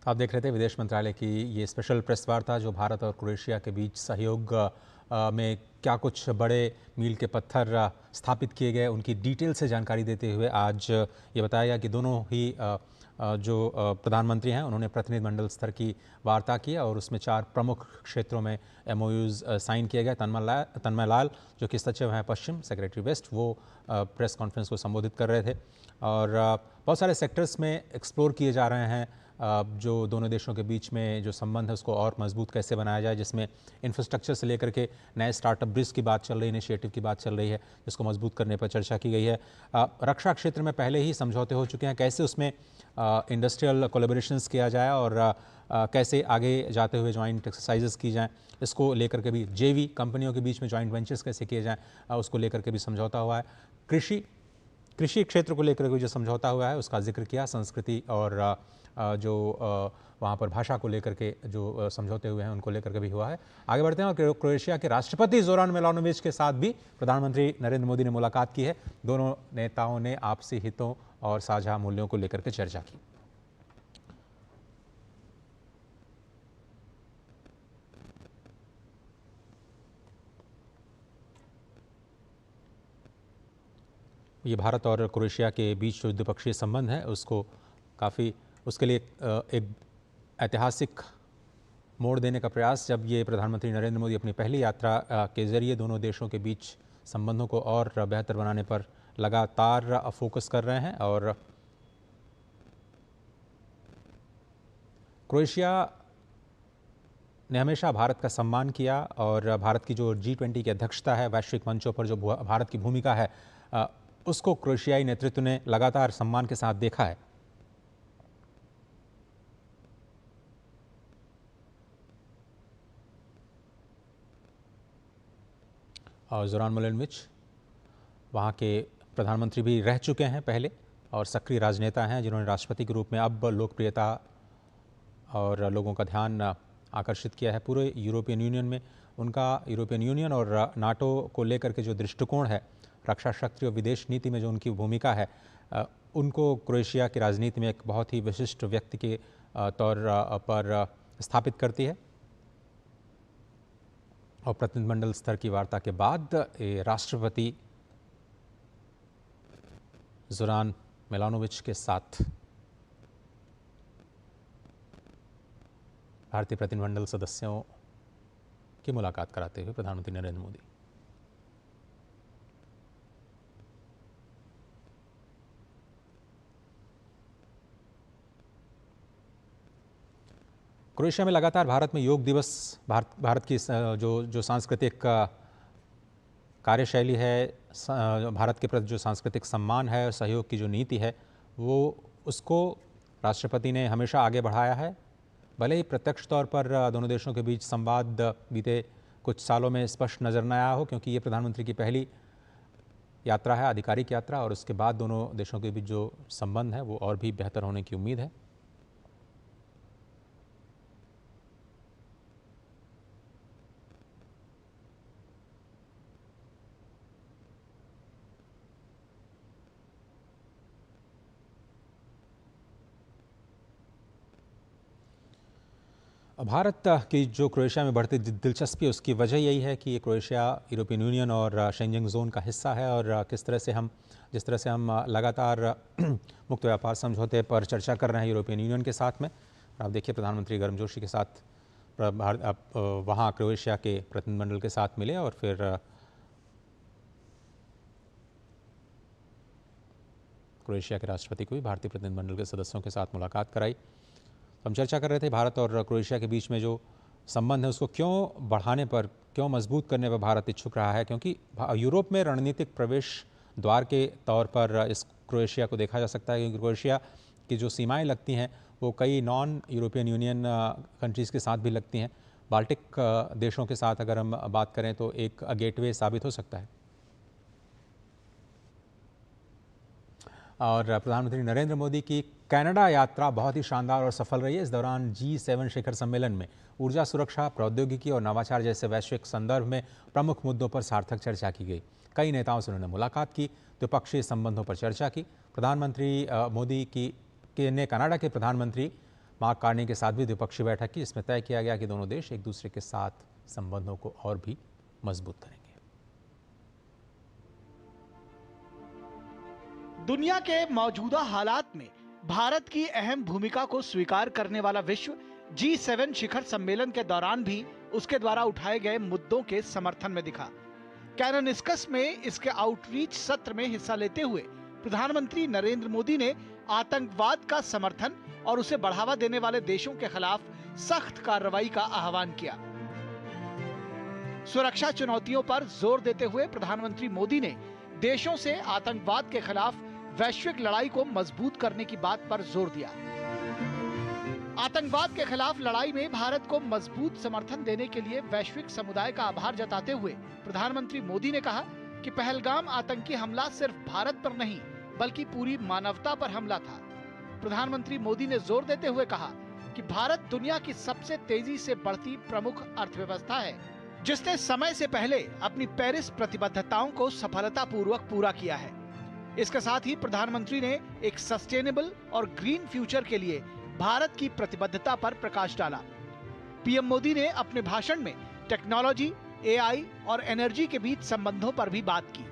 आप देख रहे थे विदेश मंत्रालय की ये स्पेशल प्रेस वार्ता जो भारत और क्रोएशिया के बीच सहयोग में क्या कुछ बड़े मील के पत्थर स्थापित किए गए उनकी डिटेल से जानकारी देते हुए आज ये बताया गया कि दोनों ही जो प्रधानमंत्री हैं उन्होंने प्रतिनिधिमंडल स्तर की वार्ता की और उसमें 4 प्रमुख क्षेत्रों में एमओयूज साइन किए गए। तन्मय लाल जो कि सचिव हैं पश्चिम सेक्रेटरी वेस्ट, वो प्रेस कॉन्फ्रेंस को संबोधित कर रहे थे और बहुत सारे सेक्टर्स में एक्सप्लोर किए जा रहे हैं जो दोनों देशों के बीच में जो संबंध है उसको और मजबूत कैसे बनाया जाए, जिसमें इंफ्रास्ट्रक्चर से लेकर के नए स्टार्टअप ब्रिज की बात चल रही है, इनिशिएटिव की बात चल रही है, जिसको मजबूत करने पर चर्चा की गई है। रक्षा क्षेत्र में पहले ही समझौते हो चुके हैं, कैसे उसमें इंडस्ट्रियल कोलैबोरेशंस किया जाए और कैसे आगे जाते हुए जॉइंट एक्सरसाइजेस की जाएँ, इसको लेकर के भी जेवी कंपनियों के बीच में जॉइंट वेंचर्स कैसे किए जाएँ, उसको लेकर के भी समझौता हुआ है। कृषि क्षेत्र को लेकर के जो समझौता हुआ है उसका जिक्र किया। संस्कृति और जो वहाँ पर भाषा को लेकर के जो समझौते हुए हैं उनको लेकर के भी हुआ है। आगे बढ़ते हैं और क्रोएशिया के राष्ट्रपति जोरान मिलोनोविच के साथ भी प्रधानमंत्री नरेंद्र मोदी ने मुलाकात की है। दोनों नेताओं ने आपसी हितों और साझा मूल्यों को लेकर के चर्चा की। ये भारत और क्रोएशिया के बीच जो द्विपक्षीय संबंध है उसको काफ़ी उसके लिए एक ऐतिहासिक मोड़ देने का प्रयास, जब ये प्रधानमंत्री नरेंद्र मोदी अपनी पहली यात्रा के ज़रिए दोनों देशों के बीच संबंधों को और बेहतर बनाने पर लगातार फोकस कर रहे हैं। और क्रोएशिया ने हमेशा भारत का सम्मान किया और भारत की जो G20 की अध्यक्षता है, वैश्विक मंचों पर जो भारत की भूमिका है, उसको क्रोएशियाई नेतृत्व ने लगातार सम्मान के साथ देखा है। और जोरान मिलोनोविच वहाँ के प्रधानमंत्री भी रह चुके हैं पहले और सक्रिय राजनेता हैं जिन्होंने राष्ट्रपति के रूप में अब लोकप्रियता और लोगों का ध्यान आकर्षित किया है पूरे यूरोपियन यूनियन में। उनका यूरोपियन यूनियन और नाटो को लेकर के जो दृष्टिकोण है, रक्षा शक्ति और विदेश नीति में जो उनकी भूमिका है, उनको क्रोएशिया की राजनीति में एक बहुत ही विशिष्ट व्यक्ति के तौर पर स्थापित करती है। और प्रतिनिधिमंडल स्तर की वार्ता के बाद राष्ट्रपति जोरान मिलोनोविच के साथ भारतीय प्रतिनिधिमंडल सदस्यों की मुलाकात कराते हुए प्रधानमंत्री नरेंद्र मोदी। क्रोएशिया में लगातार भारत में योग दिवस, भारत की जो सांस्कृतिक कार्यशैली है, भारत के प्रति जो सांस्कृतिक सम्मान है, सहयोग की जो नीति है, वो उसको राष्ट्रपति ने हमेशा आगे बढ़ाया है। भले ही प्रत्यक्ष तौर पर दोनों देशों के बीच संवाद बीते कुछ सालों में स्पष्ट नजर न आया हो, क्योंकि ये प्रधानमंत्री की पहली यात्रा है, आधिकारिक यात्रा, और उसके बाद दोनों देशों के बीच जो संबंध है वो और भी बेहतर होने की उम्मीद है। भारत की जो क्रोएशिया में बढ़ती दिलचस्पी है उसकी वजह यही है कि ये क्रोएशिया यूरोपियन यूनियन और शेंजन जोन का हिस्सा है और जिस तरह से हम लगातार मुक्त व्यापार समझौते पर चर्चा कर रहे हैं यूरोपियन यूनियन के साथ में। आप देखिए प्रधानमंत्री गर्मजोशी के साथ वहाँ क्रोएशिया के प्रतिनिधिमंडल के साथ मिले और फिर क्रोएशिया के राष्ट्रपति को भी भारतीय प्रतिनिधिमंडल के सदस्यों के साथ मुलाकात कराई। हम चर्चा कर रहे थे भारत और क्रोएशिया के बीच में जो संबंध है उसको क्यों बढ़ाने पर, क्यों मजबूत करने पर भारत इच्छुक रहा है, क्योंकि यूरोप में रणनीतिक प्रवेश द्वार के तौर पर इस क्रोएशिया को देखा जा सकता है, क्योंकि क्रोएशिया की जो सीमाएं लगती हैं वो कई नॉन यूरोपियन यूनियन कंट्रीज़ के साथ भी लगती हैं। बाल्टिक देशों के साथ अगर हम बात करें तो एक गेटवे साबित हो सकता है। और प्रधानमंत्री नरेंद्र मोदी की कनाडा यात्रा बहुत ही शानदार और सफल रही है। इस दौरान G7 शिखर सम्मेलन में ऊर्जा सुरक्षा, प्रौद्योगिकी और नवाचार जैसे वैश्विक संदर्भ में प्रमुख मुद्दों पर सार्थक चर्चा की गई। कई नेताओं से उन्होंने मुलाकात की, द्विपक्षीय संबंधों पर चर्चा की। प्रधानमंत्री मोदी ने कनाडा के प्रधानमंत्री मार्क कार्नी के साथ भी द्विपक्षीय बैठक की। इसमें तय किया गया कि दोनों देश एक दूसरे के साथ संबंधों को और भी मजबूत करेंगे। दुनिया के मौजूदा हालात में भारत की अहम भूमिका को स्वीकार करने वाला विश्व G7 शिखर सम्मेलन के दौरान भी उसके द्वारा उठाए गए मुद्दों के समर्थन में दिखा। कैनोनिस्कस में इसके आउटरीच सत्र में हिस्सा लेते हुए प्रधानमंत्री नरेंद्र मोदी ने आतंकवाद का समर्थन और उसे बढ़ावा देने वाले देशों के खिलाफ सख्त कार्रवाई का आह्वान किया। सुरक्षा चुनौतियों पर जोर देते हुए प्रधानमंत्री मोदी ने देशों से आतंकवाद के खिलाफ वैश्विक लड़ाई को मजबूत करने की बात पर जोर दिया। आतंकवाद के खिलाफ लड़ाई में भारत को मजबूत समर्थन देने के लिए वैश्विक समुदाय का आभार जताते हुए प्रधानमंत्री मोदी ने कहा कि पहलगाम आतंकी हमला सिर्फ भारत पर नहीं बल्कि पूरी मानवता पर हमला था। प्रधानमंत्री मोदी ने जोर देते हुए कहा कि भारत दुनिया की सबसे तेजी से बढ़ती प्रमुख अर्थव्यवस्था है, जिसने समय से पहले अपनी पेरिस प्रतिबद्धताओं को सफलतापूर्वक पूरा किया है। इसके साथ ही प्रधानमंत्री ने एक सस्टेनेबल और ग्रीन फ्यूचर के लिए भारत की प्रतिबद्धता पर प्रकाश डाला। पीएम मोदी ने अपने भाषण में टेक्नोलॉजी, एआई और एनर्जी के बीच संबंधों पर भी बात की।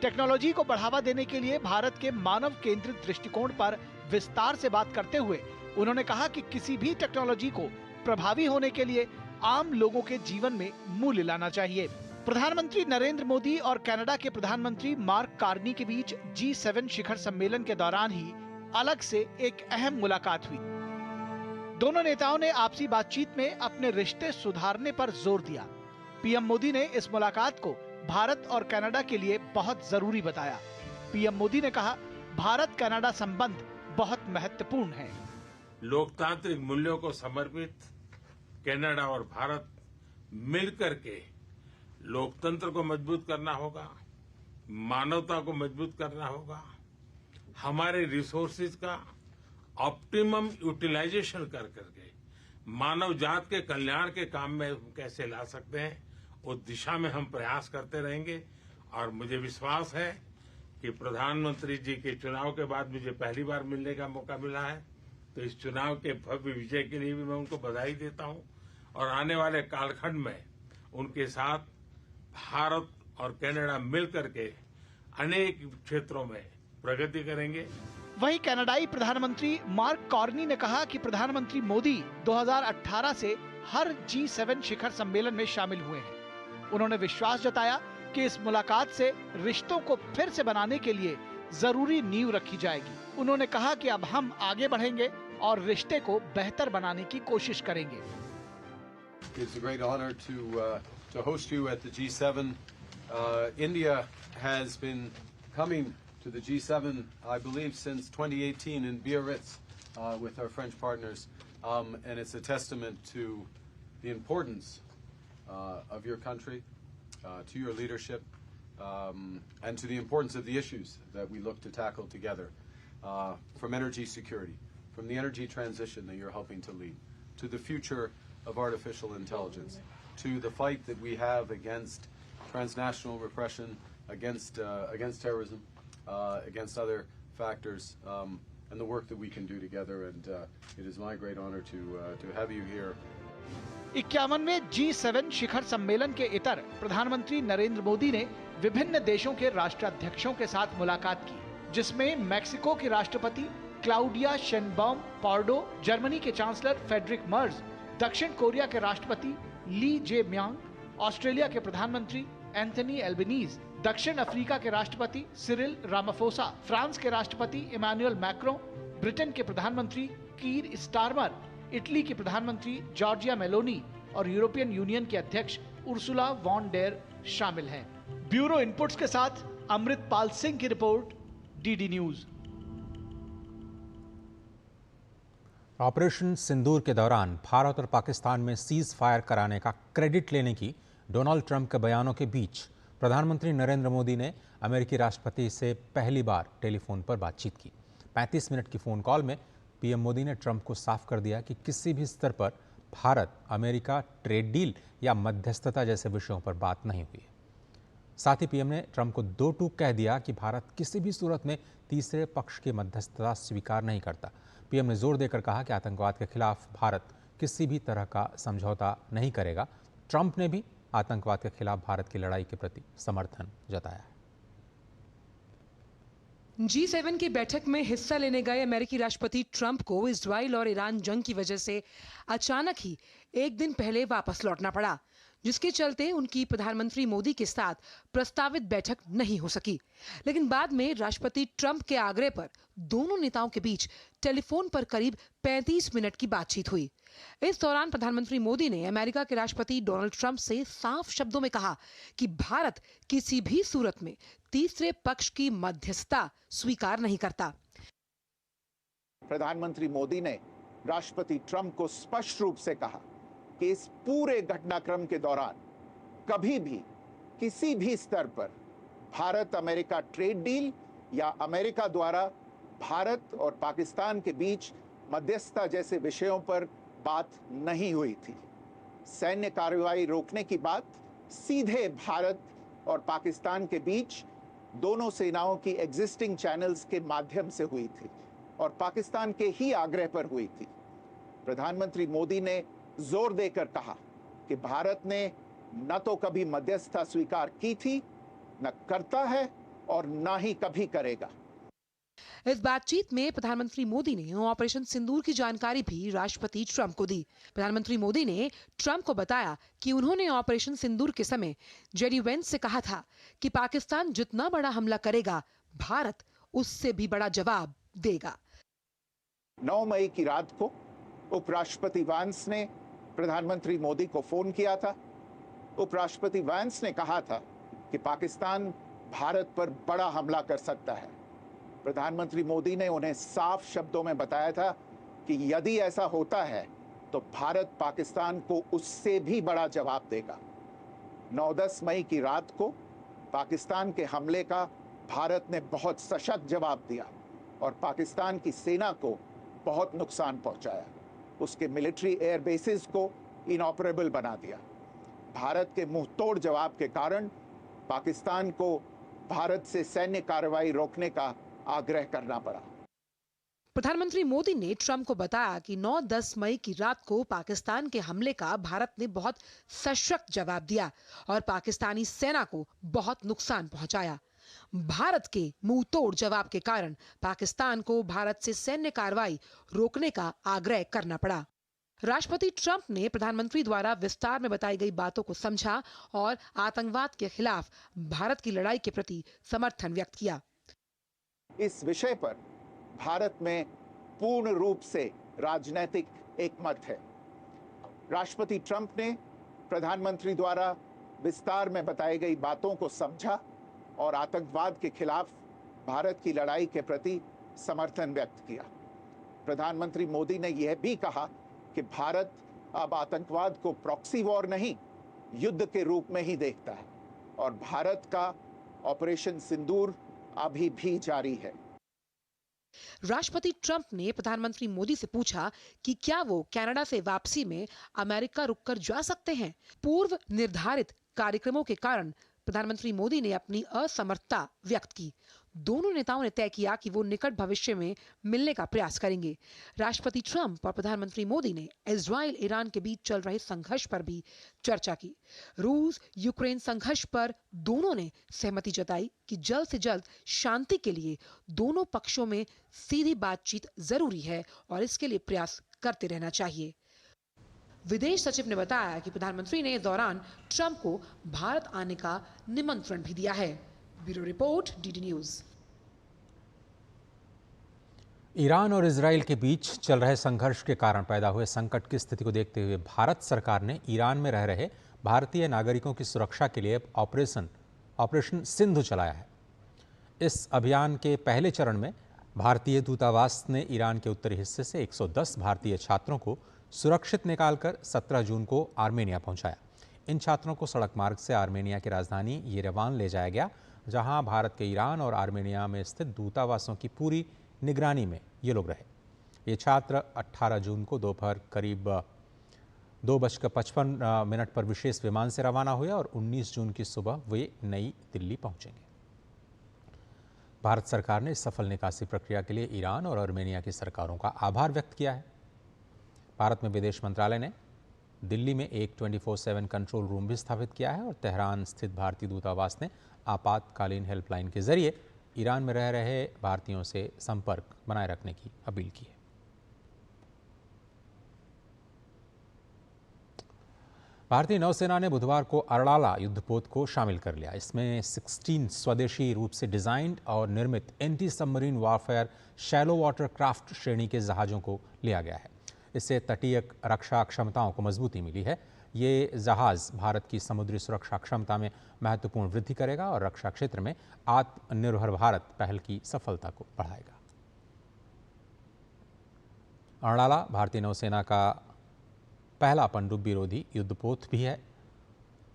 टेक्नोलॉजी को बढ़ावा देने के लिए भारत के मानव केंद्रित दृष्टिकोण पर विस्तार से बात करते हुए उन्होंने कहा कि किसी भी टेक्नोलॉजी को प्रभावी होने के लिए आम लोगों के जीवन में मूल्य लाना चाहिए। प्रधानमंत्री नरेंद्र मोदी और कनाडा के प्रधानमंत्री मार्क कार्नी के बीच G7 शिखर सम्मेलन के दौरान ही अलग से एक अहम मुलाकात हुई। दोनों नेताओं ने आपसी बातचीत में अपने रिश्ते सुधारने पर जोर दिया। पीएम मोदी ने इस मुलाकात को भारत और कनाडा के लिए बहुत जरूरी बताया। पीएम मोदी ने कहा, भारत कनाडा संबंध बहुत महत्वपूर्ण है। लोकतांत्रिक मूल्यों को समर्पित कनाडा और भारत मिलकर के लोकतंत्र को मजबूत करना होगा, मानवता को मजबूत करना होगा, हमारे रिसोर्सेज का ऑप्टिमम यूटिलाइजेशन कर करके मानव जात के कल्याण के काम में कैसे ला सकते हैं, उस दिशा में हम प्रयास करते रहेंगे। और मुझे विश्वास है कि प्रधानमंत्री जी के चुनाव के बाद मुझे पहली बार मिलने का मौका मिला है, तो इस चुनाव के भव्य विजय के लिए भी मैं उनको बधाई देता हूं और आने वाले कालखंड में उनके साथ भारत और कनाडा मिलकर के अनेक क्षेत्रों में प्रगति करेंगे। वहीं कनाडाई प्रधानमंत्री मार्क कार्नी ने कहा कि प्रधानमंत्री मोदी 2018 से हर G7 शिखर सम्मेलन में शामिल हुए हैं। उन्होंने विश्वास जताया कि इस मुलाकात से रिश्तों को फिर से बनाने के लिए जरूरी नींव रखी जाएगी। उन्होंने कहा कि अब हम आगे बढ़ेंगे और रिश्ते को बेहतर बनाने की कोशिश करेंगे। It's a great honor to host you at the G7. India has been coming to the G7, I believe, since 2018 in Biarritz with our French partners, and it's a testament to the importance of your country, to your leadership, and to the importance of the issues that we look to tackle together, from energy security, from the energy transition that you're helping to lead, to the future of artificial intelligence, to the fight that we have against transnational repression, against terrorism, against other factors, and the work that we can do together. And it is my great honor to have you here. 51वें G7 शिखर सम्मेलन के इतर प्रधानमंत्री नरेंद्र मोदी ने विभिन्न देशों के राष्ट्राध्यक्षों के साथ मुलाकात की, जिसमें मैक्सिको की राष्ट्रपति क्लाउडिया शेनबाउम पार्डो, जर्मनी के चांसलर फेडरिक मर्ज, दक्षिण कोरिया के राष्ट्रपति ली जे म्यांग, ऑस्ट्रेलिया के प्रधानमंत्री एंथनी एल्बनीज, दक्षिण अफ्रीका के राष्ट्रपति सिरिल रामाफोसा, फ्रांस के राष्ट्रपति इमैनुअल मैक्रों, ब्रिटेन के प्रधानमंत्री कीर स्टारमर, इटली की प्रधानमंत्री जॉर्जिया मेलोनी और यूरोपियन यूनियन के अध्यक्ष उर्सुला वॉन डेर शामिल हैं। ब्यूरो इनपुट्स के साथ अमृतपाल सिंह की रिपोर्ट, डीडी न्यूज। ऑपरेशन सिंदूर के दौरान भारत और पाकिस्तान में सीज फायर कराने का क्रेडिट लेने की डोनाल्ड ट्रंप के बयानों के बीच प्रधानमंत्री नरेंद्र मोदी ने अमेरिकी राष्ट्रपति से पहली बार टेलीफोन पर बातचीत की। 35 मिनट की फ़ोन कॉल में पीएम मोदी ने ट्रंप को साफ कर दिया कि किसी भी स्तर पर भारत अमेरिका ट्रेड डील या मध्यस्थता जैसे विषयों पर बात नहीं हुई है। साथ ही पीएम ने ट्रंप को दो टूक कह दिया कि भारत किसी भी सूरत में तीसरे पक्ष की मध्यस्थता स्वीकार नहीं करता। पीएम ने जोर देकर कहा कि आतंकवाद के खिलाफ भारत किसी भी तरह का समझौता नहीं करेगा। ट्रंप ने भी आतंकवाद के खिलाफ भारत की लड़ाई के प्रति समर्थन जताया है। G7 की बैठक में हिस्सा लेने गए अमेरिकी राष्ट्रपति ट्रंप को इजराइल और ईरान जंग की वजह से अचानक ही एक दिन पहले वापस लौटना पड़ा, जिसके चलते उनकी प्रधानमंत्री मोदी के साथ प्रस्तावित बैठक नहीं हो सकी। लेकिन बाद में राष्ट्रपति ट्रंप के आग्रह पर दोनों नेताओं के बीच टेलीफोन पर करीब 35 मिनट की बातचीत हुई। इस दौरान प्रधानमंत्री मोदी ने अमेरिका के राष्ट्रपति डोनाल्ड ट्रंप से साफ शब्दों में कहा कि भारत किसी भी सूरत में तीसरे पक्ष की मध्यस्थता स्वीकार नहीं करता। प्रधानमंत्री मोदी ने राष्ट्रपति ट्रंप को स्पष्ट रूप से कहा कि इस पूरे घटनाक्रम के दौरान कभी भी किसी भी स्तर पर भारत अमेरिका ट्रेड डील या अमेरिका द्वारा भारत और पाकिस्तान के बीच मध्यस्थता जैसे विषयों पर बात नहीं हुई थी। सैन्य कार्रवाई रोकने की बात सीधे भारत और पाकिस्तान के बीच दोनों सेनाओं की एग्जिस्टिंग चैनल्स के माध्यम से हुई थी और पाकिस्तान के ही आग्रह पर हुई थी। प्रधानमंत्री मोदी ने जोर देकर कहा कि भारत ने न तो कभी मध्यस्थता स्वीकार की थी, न करता है और न ही कभी करेगा। इस बातचीत में प्रधानमंत्री मोदी ने ऑपरेशन सिंदूर की जानकारी भी राष्ट्रपति ट्रंप को दी। प्रधानमंत्री मोदी ने ट्रंप को बताया कि उन्होंने ऑपरेशन सिंदूर के समय जेडी वेंस से कहा था कि पाकिस्तान जितना बड़ा हमला करेगा, भारत उससे भी बड़ा जवाब देगा। 9 मई की रात को उपराष्ट्रपति वांस ने प्रधानमंत्री मोदी को फोन किया था। उपराष्ट्रपति वांस ने कहा था कि पाकिस्तान भारत पर बड़ा हमला कर सकता है। प्रधानमंत्री मोदी ने उन्हें साफ शब्दों में बताया था कि यदि ऐसा होता है तो भारत पाकिस्तान को उससे भी बड़ा जवाब देगा। 9-10 मई की रात को पाकिस्तान के हमले का भारत ने बहुत सशक्त जवाब दिया और पाकिस्तान की सेना को बहुत नुकसान पहुंचाया। उसके मिलिट्री एयर बेसिस को इनऑपरेबल बना दिया। भारत के मुंहतोड़ जवाब के कारण पाकिस्तान को भारत से सैन्य कार्रवाई रोकने का आग्रह करना पड़ा। प्रधानमंत्री मोदी ने ट्रंप को बताया कि 9-10 मई की रात को पाकिस्तान के हमले का भारत ने बहुत सशक्त जवाब दिया और पाकिस्तानी सेना को बहुत नुकसान पहुंचाया। भारत के मुंहतोड़ जवाब के कारण पाकिस्तान को भारत से सैन्य कार्रवाई रोकने का आग्रह करना पड़ा। राष्ट्रपति ट्रंप ने प्रधानमंत्री द्वारा विस्तार में बताई गई बातों को समझा और आतंकवाद के खिलाफ भारत की लड़ाई के प्रति समर्थन व्यक्त किया। इस विषय पर भारत में पूर्ण रूप से राजनीतिक एकमत है। राष्ट्रपति ट्रंप ने प्रधानमंत्री द्वारा विस्तार में बताई गई बातों को समझा और आतंकवाद के खिलाफ भारत की लड़ाई के प्रति समर्थन व्यक्त किया। प्रधानमंत्री मोदी ने यह भी कहा कि भारत अब आतंकवाद को प्रॉक्सी वॉर नहीं, युद्ध के रूप में ही देखता है और भारत का ऑपरेशन सिंदूर अभी भी जारी है। राष्ट्रपति ट्रंप ने प्रधानमंत्री मोदी से पूछा कि क्या वो कनाडा से वापसी में अमेरिका रुककर जा सकते हैं। पूर्व निर्धारित कार्यक्रमों के कारण प्रधानमंत्री मोदी ने अपनी असमर्थता व्यक्त की। दोनों नेताओं ने तय किया कि वो निकट भविष्य में मिलने का प्रयास करेंगे। राष्ट्रपति ट्रंप और प्रधानमंत्री मोदी ने इजराइल ईरान के बीच चल रहे संघर्ष पर भी चर्चा की। रूस यूक्रेन संघर्ष पर दोनों ने सहमति जताई कि जल्द से जल्द शांति के लिए दोनों पक्षों में सीधी बातचीत जरूरी है और इसके लिए प्रयास करते रहना चाहिए। विदेश सचिव ने बताया कि प्रधानमंत्री ने इस दौरान ट्रंप को भारत आने का निमंत्रण भी दिया है। Bureau report, DD news. Iran और इजराइल के बीच चल रहे संघर्ष के कारण पैदा हुए संकट की स्थिति को देखते हुए भारत सरकार ने ईरान में रह रहे भारतीय नागरिकों की सुरक्षा के लिए ऑपरेशन सिंधु चलाया है। इस अभियान के पहले चरण में भारतीय दूतावास ने ईरान के उत्तरी हिस्से से 110 भारतीय छात्रों को सुरक्षित निकालकर 17 जून को आर्मेनिया पहुंचाया। इन छात्रों को सड़क मार्ग से आर्मेनिया की राजधानी येरेवान ले जाया गया, जहां भारत के ईरान और आर्मेनिया में स्थित दूतावासों की पूरी निगरानी में ये लोग रहे। ये छात्र 18 जून को दोपहर करीब 2:55 पर विशेष विमान से रवाना हुए और 19 जून की सुबह वे नई दिल्ली पहुंचेंगे। भारत सरकार ने इस सफल निकासी प्रक्रिया के लिए ईरान और आर्मेनिया की सरकारों का आभार व्यक्त किया है। भारत में विदेश मंत्रालय ने दिल्ली में एक 24/7 कंट्रोल रूम भी स्थापित किया है और तेहरान स्थित भारतीय दूतावास ने आपातकालीन हेल्पलाइन के जरिए ईरान में रह रहे भारतीयों से संपर्क बनाए रखने की अपील की है। भारतीय नौसेना ने बुधवार को अरड़ाला युद्धपोत को शामिल कर लिया। इसमें 16 स्वदेशी रूप से डिजाइंड और निर्मित anti submarine warfare shallow water craft श्रेणी के जहाज़ों को लिया गया है। इससे तटीय रक्षा क्षमताओं को मजबूती मिली है। ये जहाज़ भारत की समुद्री सुरक्षा क्षमता में महत्वपूर्ण वृद्धि करेगा और रक्षा क्षेत्र में आत्मनिर्भर भारत पहल की सफलता को बढ़ाएगा। अरड़ाला भारतीय नौसेना का पहला पनडुब्बी रोधी युद्धपोत भी है,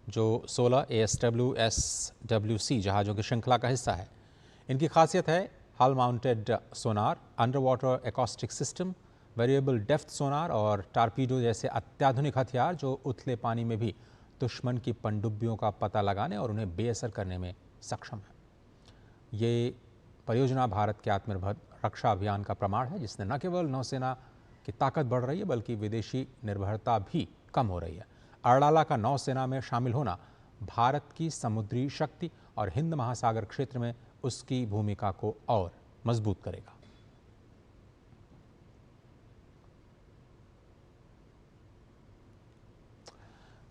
जो 16 ASWSWC जहाज़ों की श्रृंखला का हिस्सा है। इनकी खासियत है hull mounted sonar, under water acoustic system, variable depth sonar और टारपीडो जैसे अत्याधुनिक हथियार जो उथले पानी में भी दुश्मन की पनडुब्बियों का पता लगाने और उन्हें बेअसर करने में सक्षम है। ये परियोजना भारत के आत्मनिर्भर रक्षा अभियान का प्रमाण है, जिसने न केवल नौसेना की ताकत बढ़ रही है बल्कि विदेशी निर्भरता भी कम हो रही है। अरड़ाला का नौसेना में शामिल होना भारत की समुद्री शक्ति और हिंद महासागर क्षेत्र में उसकी भूमिका को और मजबूत करेगा।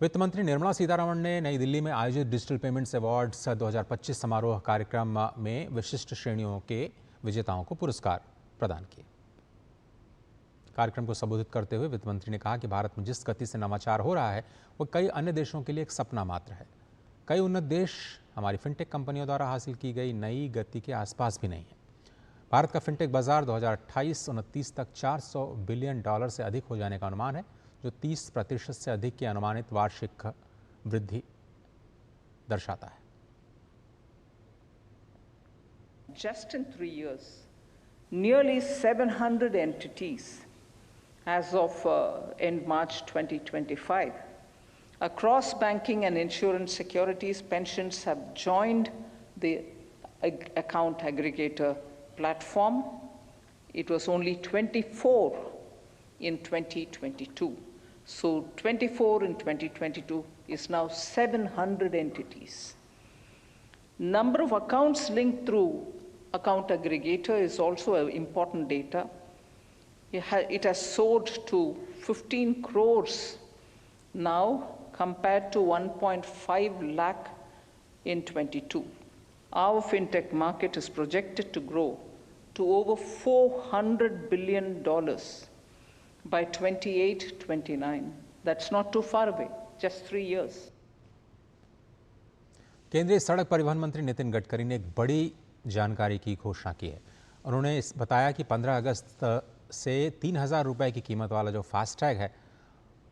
वित्त मंत्री निर्मला सीतारमण ने नई दिल्ली में आयोजित डिजिटल पेमेंट्स अवार्ड्स 2025 समारोह कार्यक्रम में विशिष्ट श्रेणियों के विजेताओं को पुरस्कार प्रदान किए। कार्यक्रम को संबोधित करते हुए वित्त मंत्री ने कहा कि भारत में जिस गति से नवाचार हो रहा है वो कई अन्य देशों के लिए एक सपना मात्र है। कई उन्नत देश हमारी फिनटेक कंपनियों द्वारा हासिल की गई नई गति के आसपास भी नहीं है। भारत का फिनटेक बाजार 2028-29 तक $400 बिलियन से अधिक हो जाने का अनुमान है, जो 30% से अधिक की अनुमानित वार्षिक वृद्धि दर्शाता है। Just in 3 years, nearly 700 entities as of end March 2025 across banking and insurance, securities, pensions have joined the account aggregator platform. It was only 24 in 2022. So 24 in 2022 is now 700 entities. Number of accounts linked through account aggregator is also an important data. It has soared to 15 crores now compared to 1.5 lakh in 22. Our fintech market is projected to grow to over $400 billion by 28-29. That's not too far away, just 3 years. केंद्रीय सड़क परिवहन मंत्री नितिन गडकरी ने एक बड़ी जानकारी की घोषणा की है। उन्होंने बताया कि 15 अगस्त से 3,000 रुपये की कीमत वाला जो फास्टैग है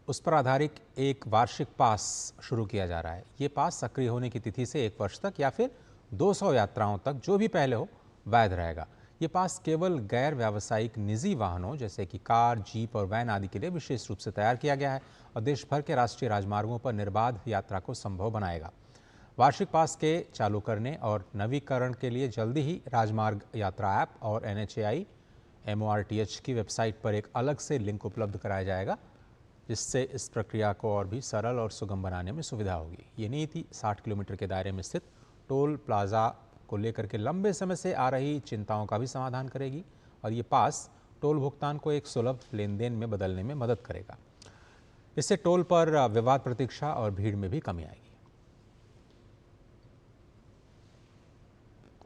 उस पर आधारित एक वार्षिक पास शुरू किया जा रहा है। ये पास सक्रिय होने की तिथि से 1 वर्ष तक या फिर 200 यात्राओं तक जो भी पहले हो वैध रहेगा। ये पास केवल गैर व्यावसायिक निजी वाहनों जैसे कि कार, जीप और वैन आदि के लिए विशेष रूप से तैयार किया गया है और देश भर के राष्ट्रीय राजमार्गों पर निर्बाध यात्रा को संभव बनाएगा। वार्षिक पास के चालू करने और नवीकरण के लिए जल्दी ही राजमार्ग यात्रा ऐप और NHAI MORTH की वेबसाइट पर एक अलग से लिंक उपलब्ध कराया जाएगा, जिससे इस प्रक्रिया को और भी सरल और सुगम बनाने में सुविधा होगी। ये नीति 60 किलोमीटर के दायरे में स्थित टोल प्लाजा को लेकर के लंबे समय से आ रही चिंताओं का भी समाधान करेगी और ये पास टोल भुगतान को एक सुलभ लेन देन में बदलने में मदद करेगा। इससे टोल पर विवाद, प्रतीक्षा और भीड़ में भी कमी आएगी।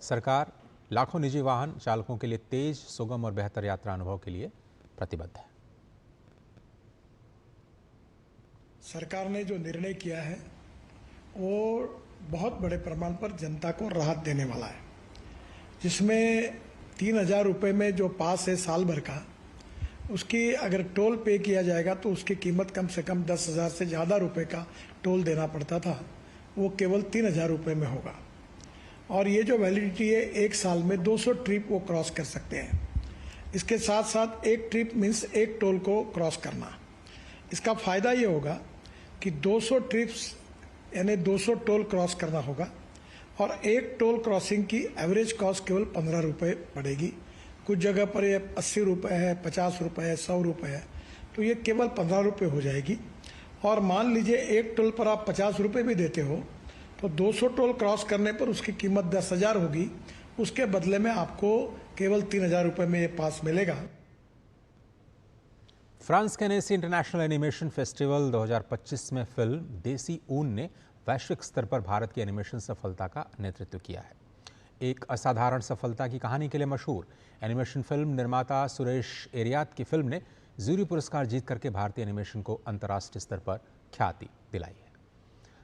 सरकार लाखों निजी वाहन चालकों के लिए तेज, सुगम और बेहतर यात्रा अनुभव के लिए प्रतिबद्ध है। सरकार ने जो निर्णय किया है वो बहुत बड़े प्रमाण पर जनता को राहत देने वाला है, जिसमें 3,000 रुपये में जो पास है साल भर का, उसकी अगर टोल पे किया जाएगा तो उसकी कीमत कम से कम 10,000 से ज़्यादा रुपये का टोल देना पड़ता था, वो केवल 3,000 रुपये में होगा। और ये जो वैलिडिटी है 1 साल में 200 ट्रिप वो क्रॉस कर सकते हैं। इसके साथ साथ एक ट्रिप मीन्स एक टोल को क्रॉस करना। इसका फायदा ये होगा कि 200 ट्रिप्स यानी 200 टोल क्रॉस करना होगा और एक टोल क्रॉसिंग की एवरेज कॉस्ट केवल 15 रुपये पड़ेगी। कुछ जगह पर ये 80 रुपये है, 50 रुपये है, 100 रुपये है, तो ये केवल 15 रुपये हो जाएगी। और मान लीजिए एक टोल पर आप 50 रुपये भी देते हो तो 200 टोल क्रॉस करने पर उसकी कीमत 10,000 होगी। उसके बदले में आपको केवल 3,000 रुपये में ये पास मिलेगा। फ्रांस के एनेसी इंटरनेशनल एनिमेशन फेस्टिवल 2025 में फिल्म देसी ऊन ने वैश्विक स्तर पर भारत की एनिमेशन सफलता का नेतृत्व किया है। एक असाधारण सफलता की कहानी के लिए मशहूर एनिमेशन फिल्म निर्माता सुरेश एरियात की फिल्म ने जूरी पुरस्कार जीत करके भारतीय एनिमेशन को अंतर्राष्ट्रीय स्तर पर ख्याति दिलाई है।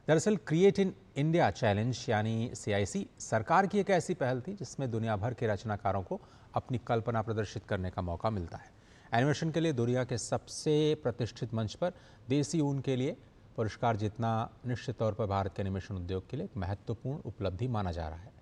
दरअसल क्रिएट इन इंडिया चैलेंज यानी CIC सरकार की एक ऐसी पहल थी जिसमें दुनिया भर के रचनाकारों को अपनी कल्पना प्रदर्शित करने का मौका मिलता है। एनिमेशन के लिए दुनिया के सबसे प्रतिष्ठित मंच पर देसी ऊन के लिए पुरस्कार जीतना निश्चित तौर पर भारत के एनिमेशन उद्योग के लिए एक महत्वपूर्ण उपलब्धि माना जा रहा है।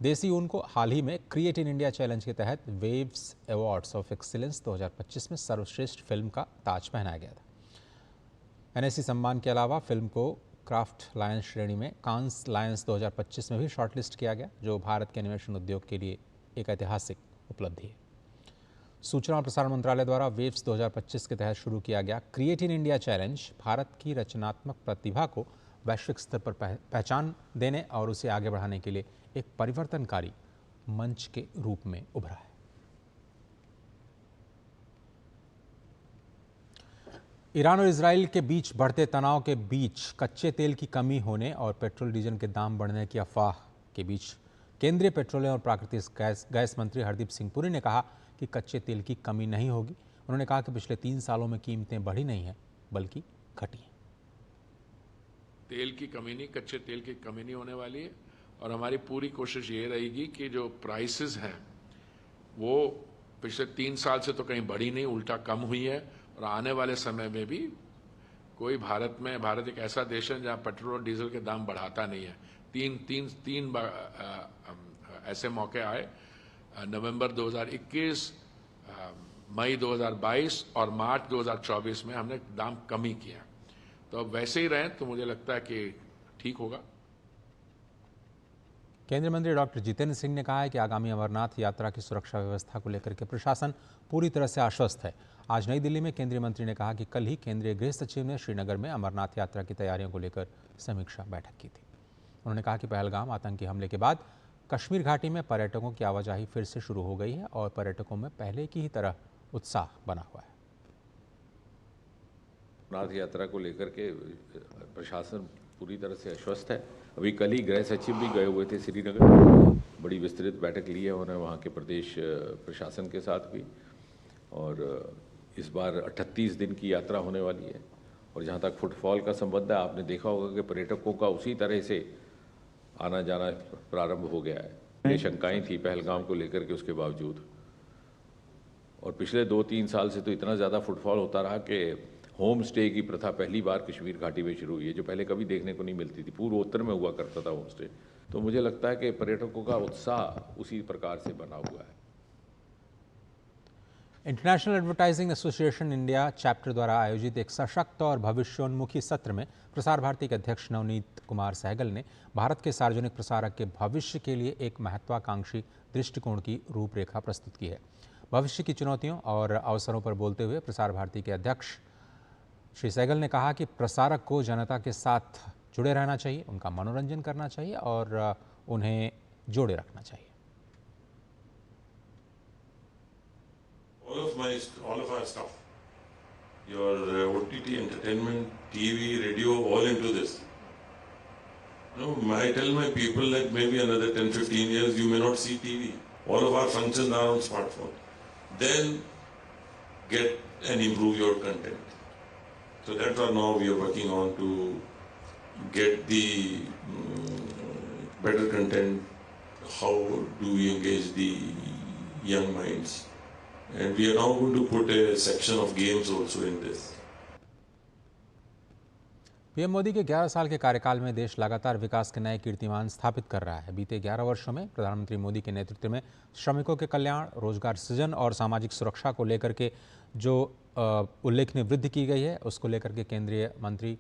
देसी ऊन को हाल ही में क्रिएट इन इंडिया चैलेंज के तहत वेव्स अवार्ड्स ऑफ एक्सीलेंस 2025 में सर्वश्रेष्ठ फिल्म का ताज पहनाया गया था। NSE सम्मान के अलावा फिल्म को क्राफ्ट लायंस श्रेणी में कांस लायंस 2025 में भी शॉर्टलिस्ट किया गया, जो भारत के एनिमेशन उद्योग के लिए एक ऐतिहासिक उपलब्धि है। सूचना और प्रसारण मंत्रालय द्वारा वेव्स 2025 के तहत शुरू किया गया create in India challenge Bharat की रचनात्मक प्रतिभा को वैश्विक स्तर पर पहचान देने और उसे आगे बढ़ाने के लिए एक परिवर्तनकारी मंच के रूप में उभरा है। ईरान और इजराइल के बीच बढ़ते तनाव के बीच कच्चे तेल की कमी होने और पेट्रोल डीजल के दाम बढ़ने की अफवाह के बीच केंद्रीय पेट्रोलियम और प्राकृतिक गैस मंत्री हरदीप सिंह पुरी ने कहा कि कच्चे तेल की कमी नहीं होगी। उन्होंने कहा कि पिछले 3 सालों में कीमतें बढ़ी नहीं हैं बल्कि घटी हैं। तेल की कमी नहीं, कच्चे तेल की कमी नहीं होने वाली है और हमारी पूरी कोशिश ये रहेगी कि जो प्राइसेस हैं वो पिछले 3 साल से तो कहीं बढ़ी नहीं, उल्टा कम हुई है और आने वाले समय में भी कोई भारत एक ऐसा देश है जहां पेट्रोल और डीजल के दाम बढ़ाता नहीं है। तीन ऐसे मौके आए, नवंबर 2021, मई 2022 और मार्च 2024 में हमने दाम कमी किया। तो अब वैसे ही रहें तो मुझे लगता है कि ठीक होगा। केंद्रीय मंत्री डॉक्टर जितेंद्र सिंह ने कहा है कि आगामी अमरनाथ यात्रा की सुरक्षा व्यवस्था को लेकर के प्रशासन पूरी तरह से आश्वस्त है। आज नई दिल्ली में केंद्रीय मंत्री ने कहा कि कल ही केंद्रीय गृह सचिव ने श्रीनगर में अमरनाथ यात्रा की तैयारियों को लेकर समीक्षा बैठक की थी। उन्होंने कहा कि पहलगाम आतंकी हमले के बाद कश्मीर घाटी में पर्यटकों की आवाजाही फिर से शुरू हो गई है और पर्यटकों में पहले की ही तरह उत्साह बना हुआ है। अमरनाथ यात्रा को लेकर के प्रशासन पूरी तरह से आश्वस्त है। अभी कल ही गृह सचिव भी गए हुए थे श्रीनगर, बड़ी विस्तृत बैठक ली है उन्होंने वहाँ के प्रदेश प्रशासन के साथ भी। और इस बार 38 दिन की यात्रा होने वाली है और जहाँ तक फुटफॉल का संबंध है, आपने देखा होगा कि पर्यटकों का उसी तरह से आना जाना प्रारंभ हो गया है। ये शंकाएं थी पहलगाम को लेकर के, उसके बावजूद और पिछले 2-3 साल से तो इतना ज़्यादा फुटफॉल होता रहा कि होम स्टे की प्रथा पहली बार कश्मीर घाटी में शुरू हुई है, जो पहले कभी देखने को नहीं मिलती थी। पूर्वोत्तर में हुआ करता था होम स्टे। तो मुझे लगता है कि पर्यटकों का उत्साह उसी प्रकार से बना हुआ है। International advertising association India chapter द्वारा आयोजित एक सशक्त और भविष्योन्मुखी सत्र में प्रसार भारती के अध्यक्ष नवनीत कुमार सहगल ने भारत के सार्वजनिक प्रसारक के भविष्य के लिए एक महत्वाकांक्षी दृष्टिकोण की रूपरेखा प्रस्तुत की है। भविष्य की चुनौतियों और अवसरों पर बोलते हुए प्रसार भारती के अध्यक्ष श्री सहगल ने कहा कि प्रसारक को जनता के साथ जुड़े रहना चाहिए, उनका मनोरंजन करना चाहिए और उन्हें जोड़े रखना चाहिए। all of our stuff, your OTT, entertainment, TV, radio, all into this. No, I tell my people that maybe another 10-15 years you may not see TV. All of our functions are on smartphone. Then get and improve your content. So that's what now we are working on to get the better content. How do we engage the young minds? And we are now going to put a section of games also in this. PM Modi के 11 साल के कार्यकाल में देश लगातार विकास के नए कीर्तिमान स्थापित कर रहा है। बीते 11 वर्षों में प्रधानमंत्री मोदी के नेतृत्व में श्रमिकों के कल्याण, रोजगार सृजन और सामाजिक सुरक्षा को लेकर के जो उल्लेखनीय वृद्धि की गई है, उसको लेकर के केंद्रीय मंत्री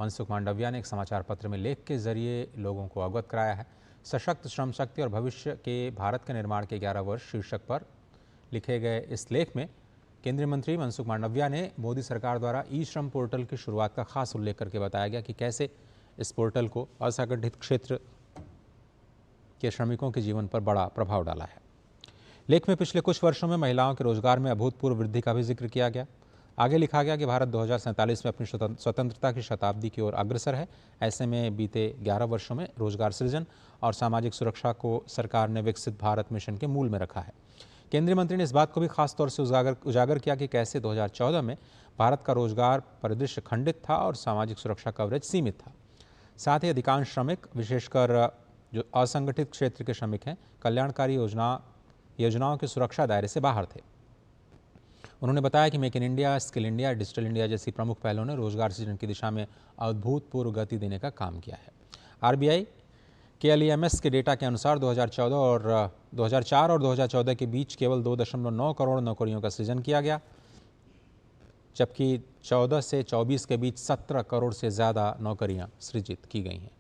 मनसुख मांडविया ने एक समाचार पत्र में लेख के जरिए लोगों को अवगत कराया है। सशक्त, श्रम शक्ति और भविष्य के भारत के निर्माण के 11 वर्ष शीर्षक पर लिखे गए इस लेख में केंद्रीय मंत्री मनसुख मांडविया ने मोदी सरकार द्वारा ई श्रम पोर्टल की शुरुआत का खास उल्लेख करके बताया गया कि कैसे इस पोर्टल को असंगठित क्षेत्र के श्रमिकों के जीवन पर बड़ा प्रभाव डाला है। लेख में पिछले कुछ वर्षों में महिलाओं के रोजगार में अभूतपूर्व वृद्धि का भी जिक्र किया गया। आगे लिखा गया कि भारत 2047 में अपनी स्वतंत्रता की शताब्दी की ओर अग्रसर है। ऐसे में बीते 11 वर्षों में रोजगार सृजन और सामाजिक सुरक्षा को सरकार ने विकसित भारत मिशन के मूल में रखा है। केंद्रीय मंत्री ने इस बात को भी खास तौर से उजागर किया कि कैसे 2014 में भारत का रोजगार परिदृश्य खंडित था और सामाजिक सुरक्षा कवरेज सीमित था। साथ ही अधिकांश श्रमिक, विशेषकर जो असंगठित क्षेत्र के श्रमिक हैं, कल्याणकारी योजनाओं की सुरक्षा दायरे से बाहर थे। उन्होंने बताया कि make in India, skill India, digital India जैसी प्रमुख पहलों ने रोजगार सृजन की दिशा में अभूतपूर्व गति देने का काम किया है। आरबीआई के LEMS के डेटा के अनुसार 2004 और 2014 के बीच केवल 2.9 करोड़ नौकरियों का सृजन किया गया, जबकि 14 से 24 के बीच 17 करोड़ से ज़्यादा नौकरियां सृजित की गई हैं।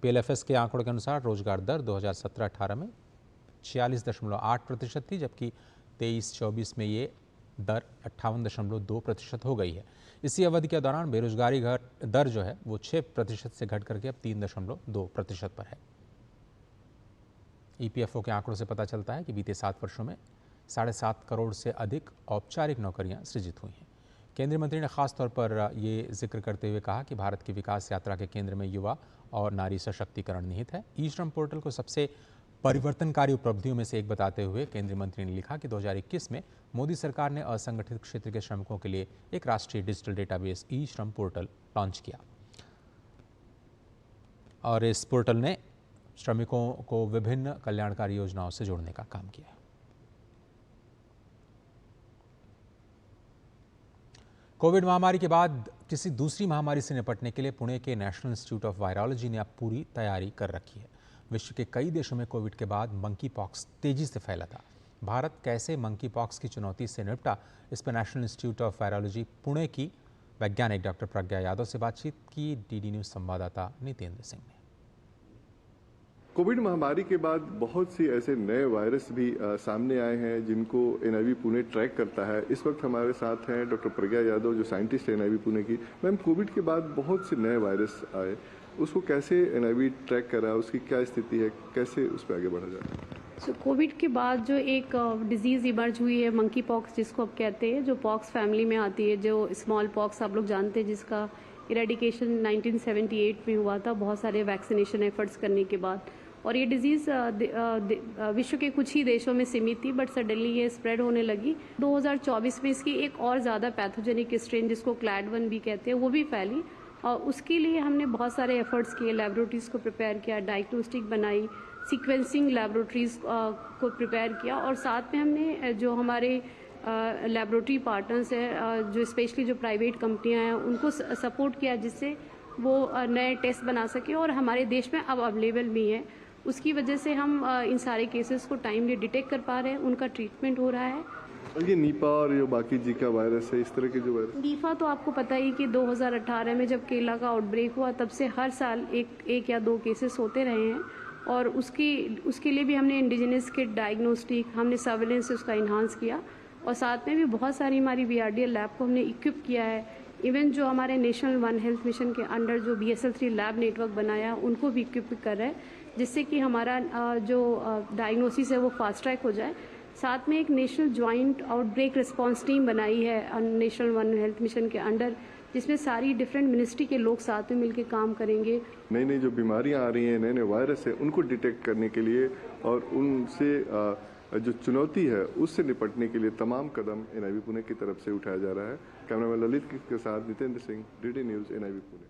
PLFS के आंकड़ों के अनुसार रोजगार दर 2017-18 में 46.8% थी, जबकि 23-24 में ये दर 58.2% हो गई है। इसी अवधि के दौरान बेरोजगारी दर जो है वो 6% से घट करके अब 3.2% पर है। EPFO के आंकड़ों से पता चलता है कि बीते 7 वर्षों में 7.5 करोड़ से अधिक औपचारिक नौकरियां सृजित हुई हैं। केंद्रीय मंत्री ने खास तौर पर ये जिक्र करते हुए कहा कि भारत की विकास यात्रा के केंद्र में युवा और नारी सशक्तिकरण निहित है। ई श्रम पोर्टल को सबसे परिवर्तनकारी उपलब्धियों में से एक बताते हुए केंद्रीय मंत्री ने लिखा कि 2021 में मोदी सरकार ने असंगठित क्षेत्र के श्रमिकों के लिए एक राष्ट्रीय डिजिटल डेटाबेस ई श्रम पोर्टल लॉन्च किया और इस पोर्टल ने श्रमिकों को विभिन्न कल्याणकारी योजनाओं से जोड़ने का काम किया। कोविड महामारी के बाद किसी दूसरी महामारी से निपटने के लिए पुणे के नेशनल इंस्टीट्यूट ऑफ वायरोलॉजी ने अब पूरी तैयारी कर रखी है। विश्व के कई देशों में कोविड के बाद मंकी पॉक्स तेजी से फैला था। भारत कैसे मंकी पॉक्स की चुनौती से निपटा, इस पर national institute of virology Pune की वैज्ञानिक डॉक्टर प्रज्ञा यादव से बातचीत की डीडी न्यूज संवाददाता नितेंद्र सिंह ने। कोविड महामारी के बाद बहुत सी ऐसे नए वायरस भी सामने आए हैं जिनको NIV पुणे ट्रैक करता है। इस वक्त हमारे साथ हैं डॉक्टर प्रज्ञा यादव जो साइंटिस्ट है NIV पुणे की। मैम, कोविड के बाद बहुत से नए वायरस आए, उसको कैसे NIV ट्रैक कर रहा है, उसकी क्या स्थिति है, कैसे उस पर आगे बढ़ा जाए? कोविड के बाद जो एक डिजीज़ इमर्ज हुई है मंकी पॉक्स जिसको आप कहते हैं, जो पॉक्स फैमिली में आती है, जो स्मॉल पॉक्स आप लोग जानते हैं, जिसका इरेडिकेशन 1978 में हुआ था बहुत सारे वैक्सीनेशन एफर्ट्स करने के बाद। और ये डिजीज़ विश्व के कुछ ही देशों में सीमित थी, बट सडनली ये स्प्रेड होने लगी। 2024 में इसकी एक और ज़्यादा पैथोजेनिक स्ट्रेन जिसको क्लैड 1 भी कहते हैं वो भी फैली, और उसके लिए हमने बहुत सारे एफर्ट्स किए, लेबोरेटरीज़ को प्रिपेयर किया, डायग्नोस्टिक बनाई, सीक्वेंसिंग लेबोरेटरीज़ को प्रिपेयर किया, और साथ में हमने जो हमारे लेबोरेटरी पार्टनर्स हैं, जो स्पेशली जो प्राइवेट कंपनियां हैं, उनको सपोर्ट किया जिससे वो नए टेस्ट बना सके और हमारे देश में अब अवेलेबल भी है। उसकी वजह से हम इन सारे केसेस को टाइमली डिटेक्ट कर पा रहे हैं, उनका ट्रीटमेंट हो रहा है। ये नीपा और जो बाकी जीका वायरस है, इस तरह के जो वायरस, नीपा तो आपको पता ही कि 2018 में जब केरला का आउटब्रेक हुआ तब से हर साल एक या दो केसेस होते रहे हैं, और उसके लिए भी हमने इंडिजिनस किट, डायग्नोस्टिक, हमने सर्वेलेंस उसका इन्हांस किया, और साथ में भी बहुत सारी हमारी VRDL लैब को हमने इक्विप किया है। इवन जो हमारे नेशनल वन हेल्थ मिशन के अंडर जो BSL-3 लैब नेटवर्क बनाया उनको भी इक्विप कर रहे हैं, जिससे कि हमारा जो डायग्नोसिस है वो फास्ट ट्रैक हो जाए। साथ में एक national joint outbreak response team बनाई है नेशनल वन हेल्थ मिशन के अंडर, जिसमें सारी डिफरेंट मिनिस्ट्री के लोग साथ में मिलकर काम करेंगे। नई नई जो बीमारियां आ रही हैं, नए नए वायरस है, उनको डिटेक्ट करने के लिए और उनसे जो चुनौती है उससे निपटने के लिए तमाम कदम NIV पुणे की तरफ से उठाया जा रहा है। कैमरामैन ललित के साथ Nitendra Singh, DD news, NIV Pune.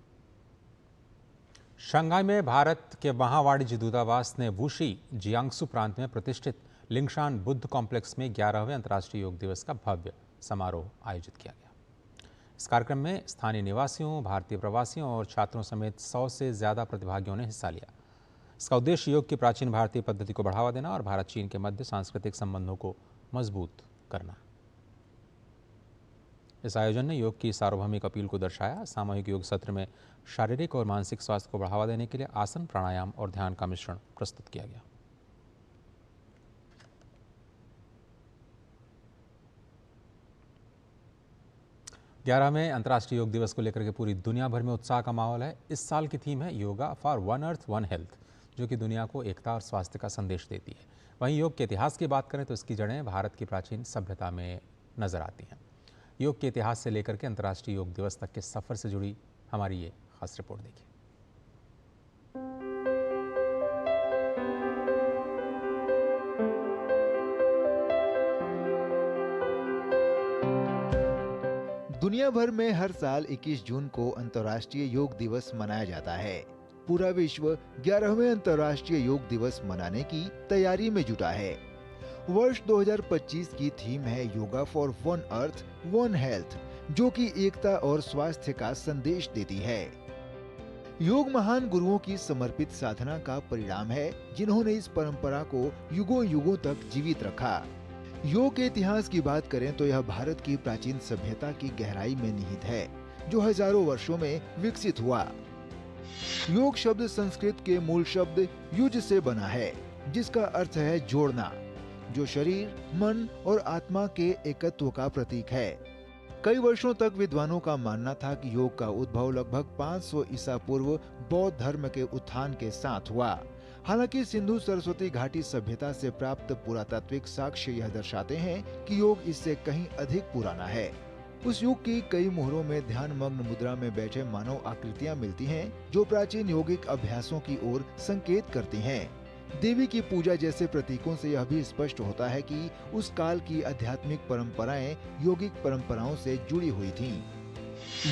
Shanghai में भारत के महावाणिज्य दूतावास ने वुशी जियांगसू प्रांत में प्रतिष्ठित लिंगशान बुद्ध कॉम्प्लेक्स में 11वें अंतर्राष्ट्रीय योग दिवस का भव्य समारोह आयोजित किया गया। इस कार्यक्रम में स्थानीय निवासियों, भारतीय प्रवासियों और छात्रों समेत 100 से ज़्यादा प्रतिभागियों ने हिस्सा लिया। इसका उद्देश्य योग की प्राचीन भारतीय पद्धति को बढ़ावा देना और भारत चीन के मध्य सांस्कृतिक संबंधों को मजबूत करना। इस आयोजन ने योग की सार्वभौमिक अपील को दर्शाया। सामूहिक योग सत्र में शारीरिक और मानसिक स्वास्थ्य को बढ़ावा देने के लिए आसन, प्राणायाम और ध्यान का मिश्रण प्रस्तुत किया गया। ग्यारहवें अंतर्राष्ट्रीय योग दिवस को लेकर के पूरी दुनिया भर में उत्साह का माहौल है। इस साल की थीम है yoga for one earth one health, जो कि दुनिया को एकता और स्वास्थ्य का संदेश देती है। वहीं योग के इतिहास की बात करें तो इसकी जड़ें भारत की प्राचीन सभ्यता में नजर आती हैं। योग के इतिहास से लेकर के अंतर्राष्ट्रीय योग दिवस तक के सफर से जुड़ी हमारी ये खास रिपोर्ट देखिए। दुनिया भर में हर साल 21 जून को अंतर्राष्ट्रीय योग दिवस मनाया जाता है। पूरा विश्व 11वें अंतर्राष्ट्रीय योग दिवस मनाने की तैयारी में जुटा है। वर्ष 2025 की थीम है yoga for one earth one health, जो कि एकता और स्वास्थ्य का संदेश देती है। योग महान गुरुओं की समर्पित साधना का परिणाम है, जिन्होंने इस परंपरा को युगों युगों तक जीवित रखा। योग के इतिहास की बात करें तो यह भारत की प्राचीन सभ्यता की गहराई में निहित है, जो हजारों वर्षों में विकसित हुआ। योग शब्द संस्कृत के मूल शब्द युज से बना है, जिसका अर्थ है जोड़ना, जो शरीर, मन और आत्मा के एकत्व का प्रतीक है। कई वर्षों तक विद्वानों का मानना था कि योग का उद्भव लगभग 500 ईसा पूर्व बौद्ध धर्म के उत्थान के साथ हुआ। हालांकि सिंधु सरस्वती घाटी सभ्यता से प्राप्त पुरातात्विक साक्ष्य यह दर्शाते हैं कि योग इससे कहीं अधिक पुराना है। उस युग की कई मोहरों में ध्यान मग्न मुद्रा में बैठे मानव आकृतियां मिलती हैं, जो प्राचीन यौगिक अभ्यासों की ओर संकेत करती हैं। देवी की पूजा जैसे प्रतीकों से यह भी स्पष्ट होता है कि उस काल की आध्यात्मिक परंपराएं यौगिक परंपराओं से जुड़ी हुई थीं।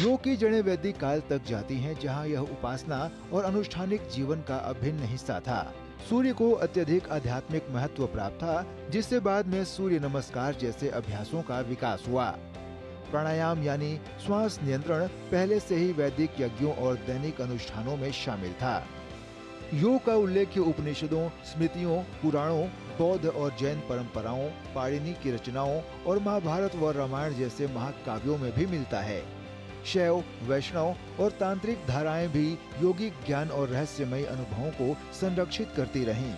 योग की जड़ें वैदिक काल तक जाती हैं, जहां यह उपासना और अनुष्ठानिक जीवन का अभिन्न हिस्सा था। सूर्य को अत्यधिक आध्यात्मिक महत्व प्राप्त था, जिससे बाद में सूर्य नमस्कार जैसे अभ्यासों का विकास हुआ। प्राणायाम यानी श्वास नियंत्रण पहले से ही वैदिक यज्ञों और दैनिक अनुष्ठानों में शामिल था। योग का उल्लेख उपनिषदों, स्मृतियों, पुराणों, बौद्ध और जैन परंपराओं, पाणिनि की रचनाओं और महाभारत व रामायण जैसे महाकाव्यों में भी मिलता है। शैव, वैष्णव और तांत्रिक धाराएं भी योगिक ज्ञान और रहस्यमय अनुभवों को संरक्षित करती रहीं,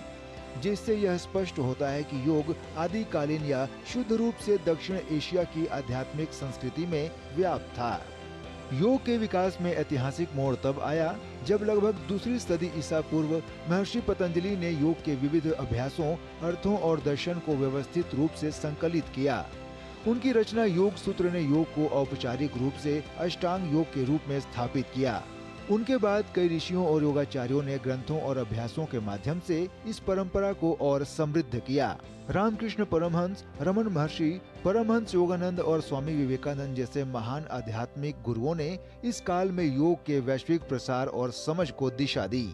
जिससे यह स्पष्ट होता है कि योग आदिकालीन या शुद्ध रूप से दक्षिण एशिया की आध्यात्मिक संस्कृति में व्याप्त था। योग के विकास में ऐतिहासिक मोड़ तब आया जब लगभग दूसरी सदी ईसा पूर्व महर्षि पतंजलि ने योग के विविध अभ्यासों, अर्थों और दर्शन को व्यवस्थित रूप से संकलित किया। उनकी रचना योग सूत्र ने योग को औपचारिक रूप से अष्टांग योग के रूप में स्थापित किया। उनके बाद कई ऋषियों और योगाचार्यों ने ग्रंथों और अभ्यासों के माध्यम से इस परंपरा को और समृद्ध किया। रामकृष्ण परमहंस, रमन महर्षि, परमहंस योगानंद और स्वामी विवेकानंद जैसे महान आध्यात्मिक गुरुओं ने इस काल में योग के वैश्विक प्रसार और समझ को दिशा दी।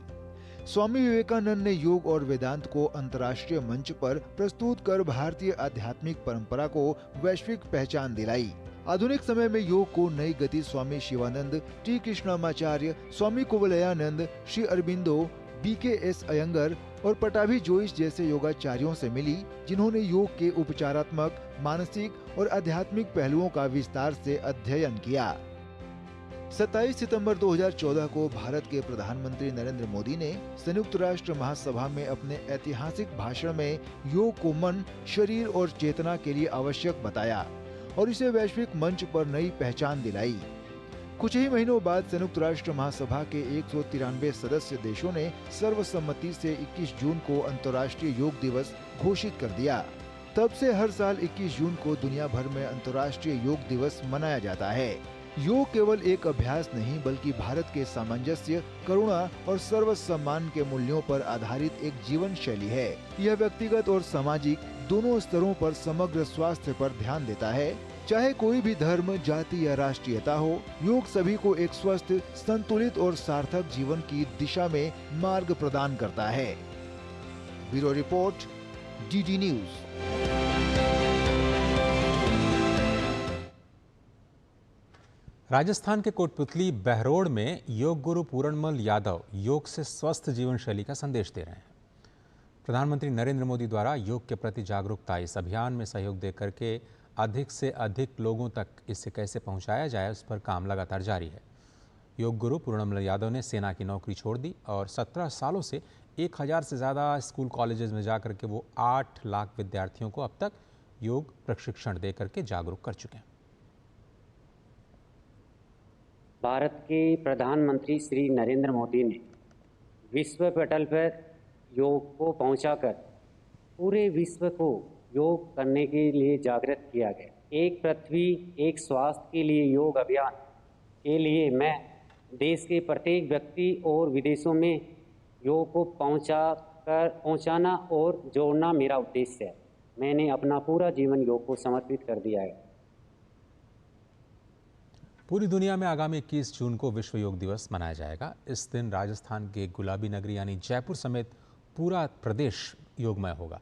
स्वामी विवेकानंद ने योग और वेदांत को अंतर्राष्ट्रीय मंच पर प्रस्तुत कर भारतीय आध्यात्मिक परंपरा को वैश्विक पहचान दिलाई। आधुनिक समय में योग को नई गति स्वामी शिवानंद, टी कृष्णमाचार्य, स्वामी कुवलयानंद, श्री अरबिंदो, BKS अयंगर और पटाभी जोइस जैसे योगाचार्यों से मिली, जिन्होंने योग के उपचारात्मक, मानसिक और आध्यात्मिक पहलुओं का विस्तार से अध्ययन किया। 27 सितंबर 2014 को भारत के प्रधानमंत्री नरेंद्र मोदी ने संयुक्त राष्ट्र महासभा में अपने ऐतिहासिक भाषण में योग को मन, शरीर और चेतना के लिए आवश्यक बताया और इसे वैश्विक मंच पर नई पहचान दिलाई। कुछ ही महीनों बाद संयुक्त राष्ट्र महासभा के 193 सदस्य देशों ने सर्वसम्मति से 21 जून को अंतर्राष्ट्रीय योग दिवस घोषित कर दिया। तब से हर साल 21 जून को दुनिया भर में अंतर्राष्ट्रीय योग दिवस मनाया जाता है। योग केवल एक अभ्यास नहीं, बल्कि भारत के सामंजस्य, करुणा और सर्व सम्मान के मूल्यों पर आधारित एक जीवन शैली है। यह व्यक्तिगत और सामाजिक दोनों स्तरों पर समग्र स्वास्थ्य पर ध्यान देता है। चाहे कोई भी धर्म, जाति या राष्ट्रीयता हो, योग सभी को एक स्वस्थ, संतुलित और सार्थक जीवन की दिशा में मार्ग प्रदान करता है। Bureau report, DD news. Rajasthan के कोटपुतली बहरोड़ में योग गुरु पूरणमल यादव योग से स्वस्थ जीवन शैली का संदेश दे रहे हैं। प्रधानमंत्री नरेंद्र मोदी द्वारा योग के प्रति जागरूकता इस अभियान में सहयोग देकर के अधिक से अधिक लोगों तक इसे कैसे पहुंचाया जाए, उस पर काम लगातार जारी है। योग गुरु पूर्णमल यादव ने सेना की नौकरी छोड़ दी और 17 सालों से 1000 से ज़्यादा स्कूल कॉलेजेस में जाकर के वो 8 लाख विद्यार्थियों को अब तक योग प्रशिक्षण दे करके जागरूक कर चुके हैं। भारत के प्रधानमंत्री श्री नरेंद्र मोदी ने विश्व पटल पर योग को पहुंचाकर पूरे विश्व को योग करने के लिए जागृत किया गया। एक पृथ्वी एक स्वास्थ्य के लिए योग अभियान के लिए मैं देश के प्रत्येक व्यक्ति और विदेशों में योग को पहुंचाना और जोड़ना मेरा उद्देश्य है। मैंने अपना पूरा जीवन योग को समर्पित कर दिया है। पूरी दुनिया में आगामी 21 जून को विश्व योग दिवस मनाया जाएगा। इस दिन राजस्थान के गुलाबी नगरी यानी जयपुर समेत पूरा प्रदेश योगमय होगा।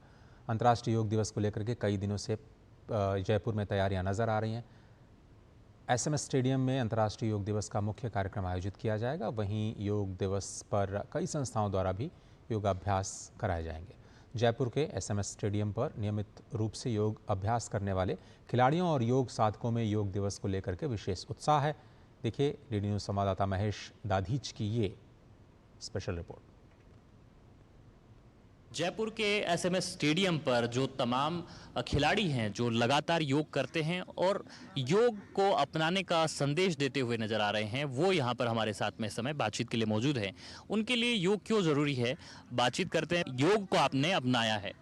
अंतर्राष्ट्रीय योग दिवस को लेकर के कई दिनों से जयपुर में तैयारियां नजर आ रही हैं। SMS स्टेडियम में अंतर्राष्ट्रीय योग दिवस का मुख्य कार्यक्रम आयोजित किया जाएगा। वहीं योग दिवस पर कई संस्थाओं द्वारा भी योगाभ्यास कराए जाएंगे। जयपुर के SMS स्टेडियम पर नियमित रूप से योग अभ्यास करने वाले खिलाड़ियों और योग साधकों में योग दिवस को लेकर के विशेष उत्साह है। देखिए DD न्यूज़ संवाददाता महेश दाधीच की ये स्पेशल रिपोर्ट। जयपुर के SMS स्टेडियम पर जो तमाम खिलाड़ी हैं जो लगातार योग करते हैं और योग को अपनाने का संदेश देते हुए नजर आ रहे हैं, वो यहाँ पर हमारे साथ में इस समय बातचीत के लिए मौजूद हैं। उनके लिए योग क्यों ज़रूरी है, बातचीत करते हैं। योग को आपने अपनाया है?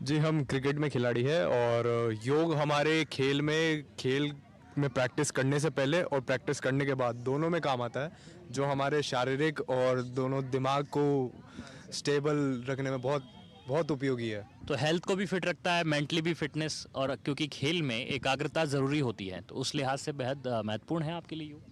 जी, हम क्रिकेट में खिलाड़ी हैं और योग हमारे खेल में प्रैक्टिस करने से पहले और प्रैक्टिस करने के बाद दोनों में काम आता है, जो हमारे शारीरिक और दोनों दिमाग को स्टेबल रखने में बहुत उपयोगी है। तो हेल्थ को भी फिट रखता है, मेंटली भी फिटनेस, और क्योंकि खेल में एकाग्रता ज़रूरी होती है, तो उस लिहाज से बेहद महत्वपूर्ण है आपके लिए योग।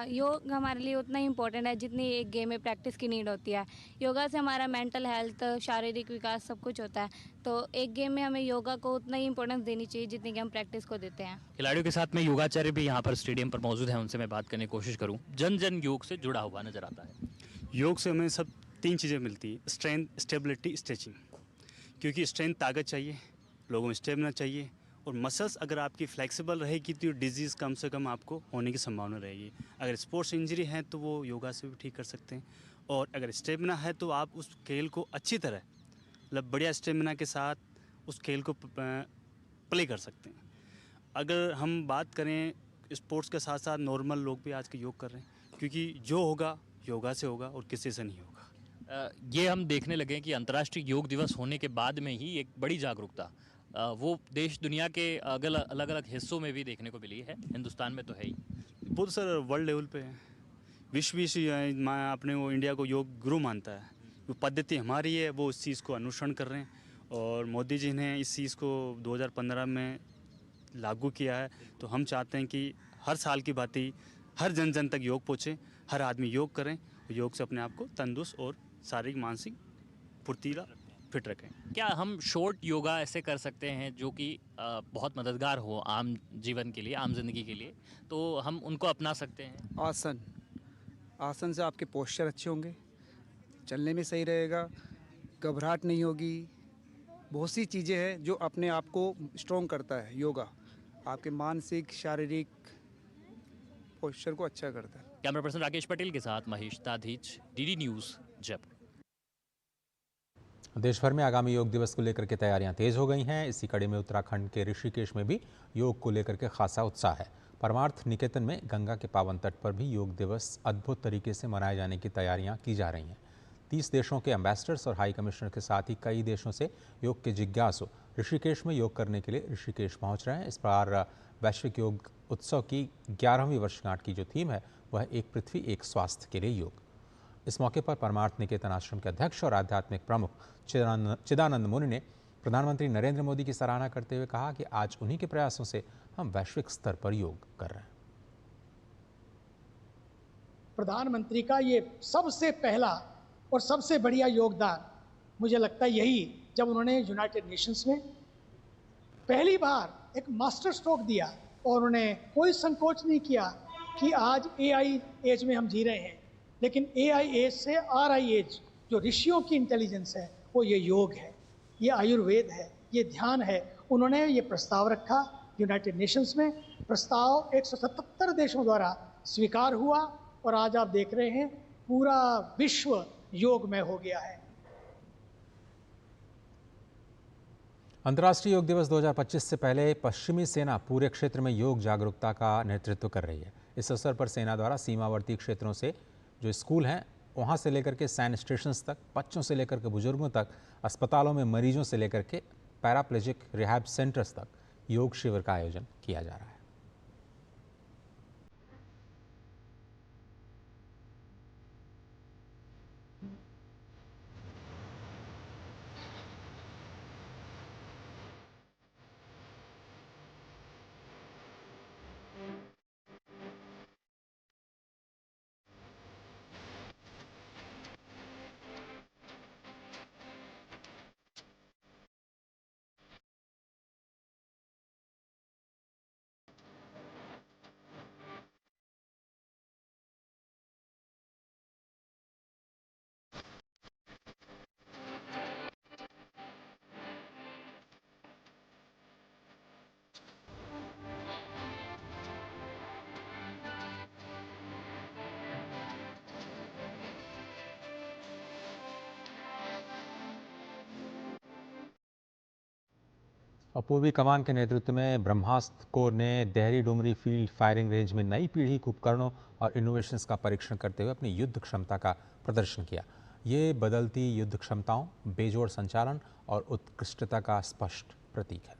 योग हमारे लिए उतना ही इम्पोर्टेंट है जितनी एक गेम में प्रैक्टिस की नीड होती है। योगा से हमारा मेंटल हेल्थ, शारीरिक विकास सब कुछ होता है, तो एक गेम में हमें योगा को उतना ही इम्पोर्टेंस देनी चाहिए जितनी कि हम प्रैक्टिस को देते हैं। खिलाड़ियों के साथ में योगाचार्य भी यहाँ पर स्टेडियम पर मौजूद हैं, उनसे मैं बात करने की कोशिश करूँ। जन जन योग से जुड़ा हुआ नजर आता है। योग से हमें सब 3 चीज़ें मिलती है: स्ट्रेंथ, स्टेबिलिटी, स्ट्रेचिंग। क्योंकि स्ट्रेंथ ताकत चाहिए, लोगों में स्टेमिना चाहिए, और मसल्स अगर आपकी फ्लेक्सिबल रहेगी तो डिजीज़ कम से कम आपको होने की संभावना रहेगी। अगर स्पोर्ट्स इंजरी है तो वो योगा से भी ठीक कर सकते हैं, और अगर स्टेमिना है तो आप उस खेल को अच्छी तरह, मतलब बढ़िया स्टेमिना के साथ उस खेल को प्ले कर सकते हैं। अगर हम बात करें स्पोर्ट्स के साथ साथ नॉर्मल लोग भी आज के योग कर रहे हैं, क्योंकि जो होगा योगा से होगा और किसी से नहीं होगा। ये हम देखने लगे कि अंतर्राष्ट्रीय योग दिवस होने के बाद में ही एक बड़ी जागरूकता वो देश दुनिया के अलग अलग हिस्सों में भी देखने को मिली है। हिंदुस्तान में तो है ही, बहुत सर वर्ल्ड लेवल पे है। विश्व अपने वो इंडिया को योग गुरु मानता है। वो पद्धति हमारी है, वो इस चीज़ को अनुसरण कर रहे हैं, और मोदी जी ने इस चीज़ को 2015 में लागू किया है। तो हम चाहते हैं कि हर साल की बात ही हर जन जन तक योग पहुँचे, हर आदमी योग करें, योग से अपने आप को तंदुरुस्त और शारीरिक मानसिक फुर्तीला फिट रखें। क्या हम शॉर्ट योगा ऐसे कर सकते हैं जो कि बहुत मददगार हो आम जीवन के लिए, आम जिंदगी के लिए, तो हम उनको अपना सकते हैं? आसन से आपके पोस्चर अच्छे होंगे, चलने में सही रहेगा, घबराहट नहीं होगी। बहुत सी चीज़ें हैं जो अपने आप को स्ट्रॉन्ग करता है योगा, आपके मानसिक शारीरिक पोस्चर को अच्छा करता है। कैमरा पर्सन राकेश पटेल के साथ महेश दाधीच, DD न्यूज़, जयपुर। देश भर में आगामी योग दिवस को लेकर के तैयारियां तेज हो गई हैं। इसी कड़ी में उत्तराखंड के ऋषिकेश में भी योग को लेकर के खासा उत्साह है। परमार्थ निकेतन में गंगा के पावन तट पर भी योग दिवस अद्भुत तरीके से मनाए जाने की तैयारियां की जा रही हैं। 30 देशों के एम्बेसडर्स और हाई कमिश्नर के साथ ही कई देशों से योग के जिज्ञासु ऋषिकेश में योग करने के लिए ऋषिकेश पहुंच रहे हैं। इस बार वैश्विक योग उत्सव की 11वीं वर्षगांठ की जो थीम है वह एक पृथ्वी एक स्वास्थ्य के लिए योग। इस मौके पर परमार्थ निकेतन आश्रम के अध्यक्ष और आध्यात्मिक प्रमुख चिदानंद मुनि ने प्रधानमंत्री नरेंद्र मोदी की सराहना करते हुए कहा कि आज उन्हीं के प्रयासों से हम वैश्विक स्तर पर योग कर रहे हैं। प्रधानमंत्री का ये सबसे पहला और सबसे बढ़िया योगदान मुझे लगता है यही, जब उन्होंने यूनाइटेड नेशंस में पहली बार एक मास्टर स्ट्रोक दिया और उन्होंने कोई संकोच नहीं किया कि आज AI एज में हम जी रहे हैं, लेकिन AI एज से RI एज, जो ऋषियों की इंटेलिजेंस है, वो ये योग है, ये आयुर्वेद है, ये ध्यान है। उन्होंने ये प्रस्ताव रखा यूनाइटेड नेशंस में। प्रस्ताव 177 देशों द्वारा स्वीकार हुआ और आज आप देख रहे हैं पूरा विश्व योगमय हो गया है। अंतर्राष्ट्रीय योग दिवस 2025 से पहले पश्चिमी सेना पूरे क्षेत्र में योग जागरूकता का नेतृत्व कर रही है। इस अवसर पर सेना द्वारा सीमावर्ती क्षेत्रों से जो स्कूल हैं वहां से लेकर के सैन्य स्टेशंस तक, बच्चों से लेकर के बुजुर्गों तक, अस्पतालों में मरीजों से लेकर के पैराप्लेजिक रिहैब सेंटर्स तक योग शिविर का आयोजन किया जा रहा है। और पूर्वी कमान के नेतृत्व में ब्रह्मास्त्र कोर ने देहरी डुमरी फील्ड फायरिंग रेंज में नई पीढ़ी के उपकरणों और इनोवेशंस का परीक्षण करते हुए अपनी युद्ध क्षमता का प्रदर्शन किया। ये बदलती युद्ध क्षमताओं, बेजोड़ संचालन और उत्कृष्टता का स्पष्ट प्रतीक है।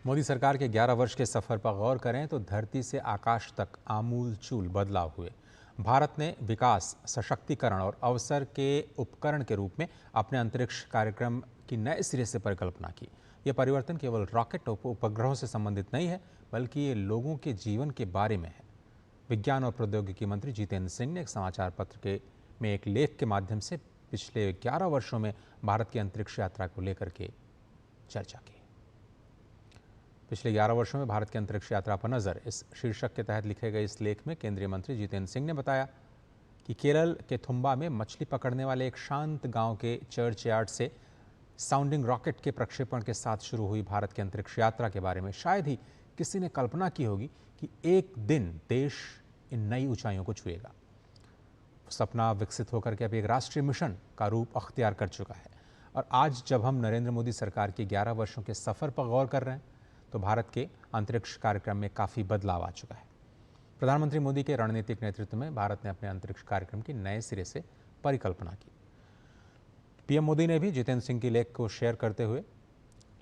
मोदी सरकार के 11 वर्ष के सफर पर गौर करें तो धरती से आकाश तक आमूलचूल बदलाव हुए। भारत ने विकास, सशक्तिकरण और अवसर के उपकरण के रूप में अपने अंतरिक्ष कार्यक्रम की नए सिरे से परिकल्पना की। यह परिवर्तन केवल रॉकेट उपग्रहों से संबंधित नहीं है, बल्कि ये लोगों के जीवन के बारे में है। विज्ञान और प्रौद्योगिकी मंत्री जितेंद्र सिंह ने एक समाचार पत्र में एक लेख के माध्यम से पिछले 11 वर्षों में भारत की अंतरिक्ष यात्रा को लेकर के चर्चा की। पिछले 11 वर्षों में भारत की अंतरिक्ष यात्रा पर नजर, इस शीर्षक के तहत लिखे गए इस लेख में केंद्रीय मंत्री जितेंद्र सिंह ने बताया कि केरल के थुम्बा में मछली पकड़ने वाले एक शांत गांव के चर्च यार्ड से साउंडिंग रॉकेट के प्रक्षेपण के साथ शुरू हुई भारत की अंतरिक्ष यात्रा के बारे में शायद ही किसी ने कल्पना की होगी कि एक दिन देश इन नई ऊंचाइयों को छुएगा। सपना विकसित होकर के अभी एक राष्ट्रीय मिशन का रूप अख्तियार कर चुका है। और आज जब हम नरेंद्र मोदी सरकार के 11 वर्षों के सफर पर गौर कर रहे हैं तो भारत के अंतरिक्ष कार्यक्रम में काफ़ी बदलाव आ चुका है। प्रधानमंत्री मोदी के रणनीतिक नेतृत्व में भारत ने अपने अंतरिक्ष कार्यक्रम की नए सिरे से परिकल्पना की। पीएम मोदी ने भी जितेंद्र सिंह की लेख को शेयर करते हुए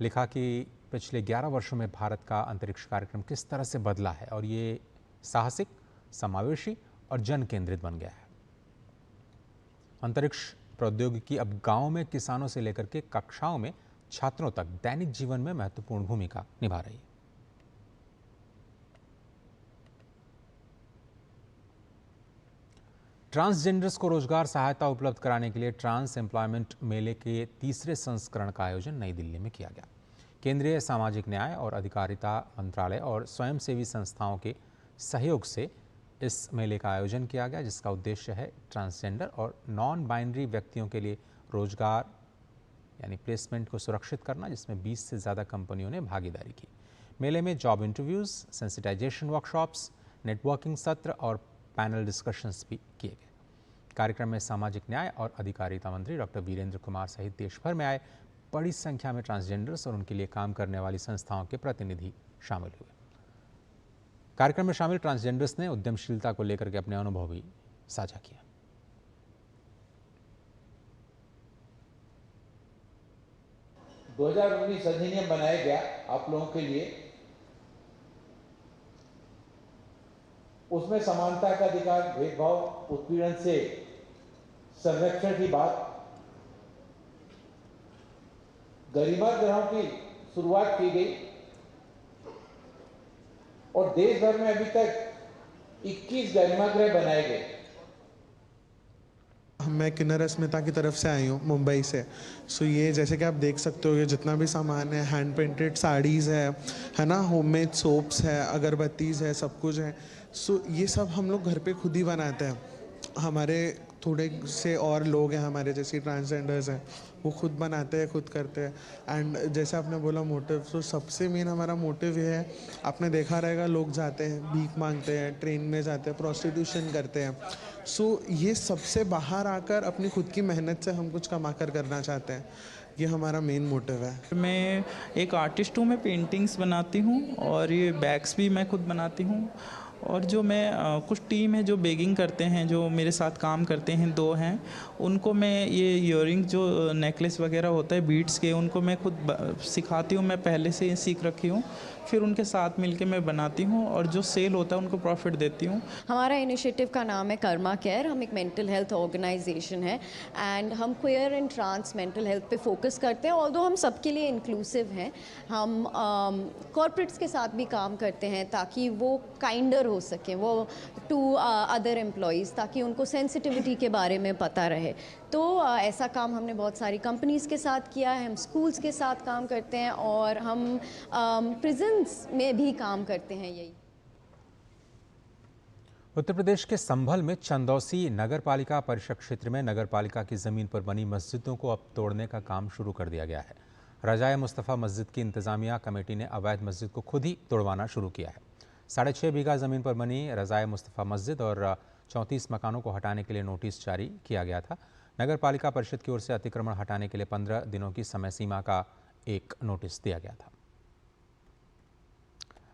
लिखा कि पिछले 11 वर्षों में भारत का अंतरिक्ष कार्यक्रम किस तरह से बदला है और ये साहसिक, समावेशी और जन केंद्रित बन गया है। अंतरिक्ष प्रौद्योगिकी अब गाँव में किसानों से लेकर के कक्षाओं में छात्रों तक दैनिक जीवन में महत्वपूर्ण भूमिका निभा रही है। ट्रांसजेंडर्स को रोजगार सहायता उपलब्ध कराने के लिए ट्रांस एम्प्लॉयमेंट मेले के तीसरे संस्करण का आयोजन नई दिल्ली में किया गया। केंद्रीय सामाजिक न्याय और अधिकारिता मंत्रालय और स्वयंसेवी संस्थाओं के सहयोग से इस मेले का आयोजन किया गया, जिसका उद्देश्य है ट्रांसजेंडर और नॉन बाइनरी व्यक्तियों के लिए रोजगार यानी प्लेसमेंट को सुरक्षित करना, जिसमें 20 से ज़्यादा कंपनियों ने भागीदारी की। मेले में job interviews, sensitisation workshops, networking सत्र और पैनल डिस्कशंस भी किए गए। कार्यक्रम में सामाजिक न्याय और अधिकारिता मंत्री डॉक्टर वीरेंद्र कुमार सहित देश भर में आए बड़ी संख्या में ट्रांसजेंडर्स और उनके लिए काम करने वाली संस्थाओं के प्रतिनिधि शामिल हुए। कार्यक्रम में शामिल ट्रांसजेंडर्स ने उद्यमशीलता को लेकर के अपने अनुभव भी साझा किया। 2019 अधिनियम बनाया गया आप लोगों के लिए, उसमें समानता का अधिकार, भेदभाव, उत्पीड़न से संरक्षण की बात, गरिमा गृहों की शुरुआत की गई और देश भर में अभी तक 21 गरिमा गृह बनाए गए। मैं किन्नर अस्मिता की तरफ से आई हूँ मुंबई से। सो ये जैसे कि आप देख सकते हो, ये जितना भी सामान है, हैंड प्रिंटेड साड़ीज़ है ना, होममेड सोप्स है, अगरबत्तीज़ है, सब कुछ है। सो ये सब हम लोग घर पे खुद ही बनाते हैं। हमारे थोड़े से और लोग हैं हमारे जैसे ट्रांसजेंडर्स हैं, वो खुद बनाते हैं, खुद करते हैं। एंड जैसे आपने बोला मोटिव, तो सबसे मेन हमारा मोटिव ये है, आपने देखा रहेगा लोग जाते हैं, भीख मांगते हैं, ट्रेन में जाते हैं, प्रोस्टिट्यूशन करते हैं। सो ये सबसे बाहर आकर अपनी खुद की मेहनत से हम कुछ कमा कर करना चाहते हैं। ये हमारा मेन मोटिव है। मैं एक आर्टिस्ट हूँ, मैं पेंटिंग्स बनाती हूँ और ये बैग्स भी मैं खुद बनाती हूँ। और जो मैं कुछ टीम है जो बेगिंग करते हैं, जो मेरे साथ काम करते हैं, 2 हैं, उनको मैं ये ईयरिंग जो नेकलेस वगैरह होता है बीड्स के, उनको मैं खुद सिखाती हूँ। मैं पहले से सीख रखी हूँ, फिर उनके साथ मिलके मैं बनाती हूँ और जो सेल होता है उनको प्रॉफिट देती हूँ। हमारा इनिशिएटिव का नाम है कर्मा केयर। हम एक मेंटल हेल्थ ऑर्गेनाइजेशन है एंड हम queer and trans mental health पे फोकस करते हैं। ऑल्दो हम सबके लिए इंक्लूसिव हैं, हम कॉर्पोरेट्स के साथ भी काम करते हैं ताकि वो काइंडर हो सकें, वो टू अदर एम्प्लॉयज़, ताकि उनको सेंसिटिविटी के बारे में पता रहे। तो ऐसा काम हमने बहुत सारी कंपनीज़ के साथ किया है, हम स्कूल्स के साथ काम करते हैं और हम प्रिजन्स में भी काम करते हैं। यही उत्तर प्रदेश के संभल में चंदौसी नगर पालिका परिषद क्षेत्र में नगर पालिका की जमीन पर बनी मस्जिदों को अब तोड़ने का काम शुरू कर दिया गया है। रजाए मुस्तफ़ा मस्जिद की इंतजामिया कमेटी ने अवैध मस्जिद को खुद ही तोड़वाना शुरू किया है। 6.5 बीघा जमीन पर बनी रजाए मुस्तफ़ा मस्जिद और 34 मकानों को हटाने के लिए नोटिस जारी किया गया था। नगर पालिका परिषद की ओर से अतिक्रमण हटाने के लिए 15 दिनों की समय सीमा का एक नोटिस दिया गया था।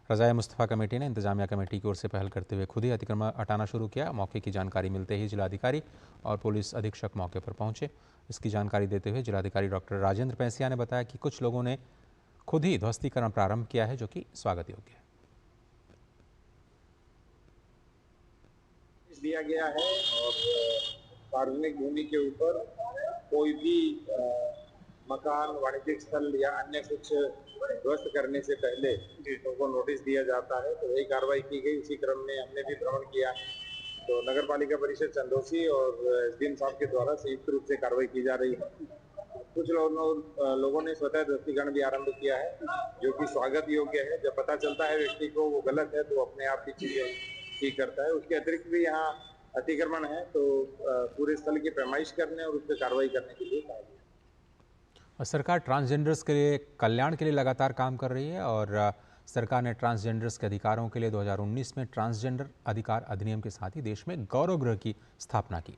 रजाए मुस्तफ़ा कमेटी ने इंतजामिया कमेटी की ओर से पहल करते हुए खुद ही अतिक्रमण हटाना शुरू किया। मौके की जानकारी मिलते ही जिलाधिकारी और पुलिस अधीक्षक मौके पर पहुंचे। इसकी जानकारी देते हुए जिलाधिकारी डॉक्टर राजेंद्र पैसिया ने बताया कि कुछ लोगों ने खुद ही ध्वस्तीकरण प्रारंभ किया है, जो कि स्वागत योग्य है। दिया गया है और सार्वजनिक भूमि के ऊपर कोई भी मकान, वाणिज्यिक स्थल या अन्य कुछ ध्वस्त करने से पहले उनको नोटिस दिया जाता है। तो यही कार्रवाई की गई। इसी क्रम में हमने भी भ्रमण किया। तो नगर पालिका परिषद चंदौसी और एसडीएम साहब के द्वारा संयुक्त रूप से कार्रवाई की जा रही है। कुछ लोगों ने स्वतः ध्वस्तीकरण भी आरंभ किया है, जो कि स्वागत योग्य है। जब पता चलता है व्यक्ति को वो गलत है तो अपने आप की चीजें ठीक करता है। उसके अतिरिक्त भी यहाँ अतिक्रमण है तो पूरे स्थल की पैमाइश करने और उस पर कार्रवाई करने के लिए कहा गया। सरकार ट्रांसजेंडर्स के लिए कल्याण के लिए लगातार काम कर रही है और सरकार ने ट्रांसजेंडर्स के अधिकारों के लिए 2019 में ट्रांसजेंडर अधिकार अधिनियम के साथ ही देश में गौरव गृह की स्थापना की।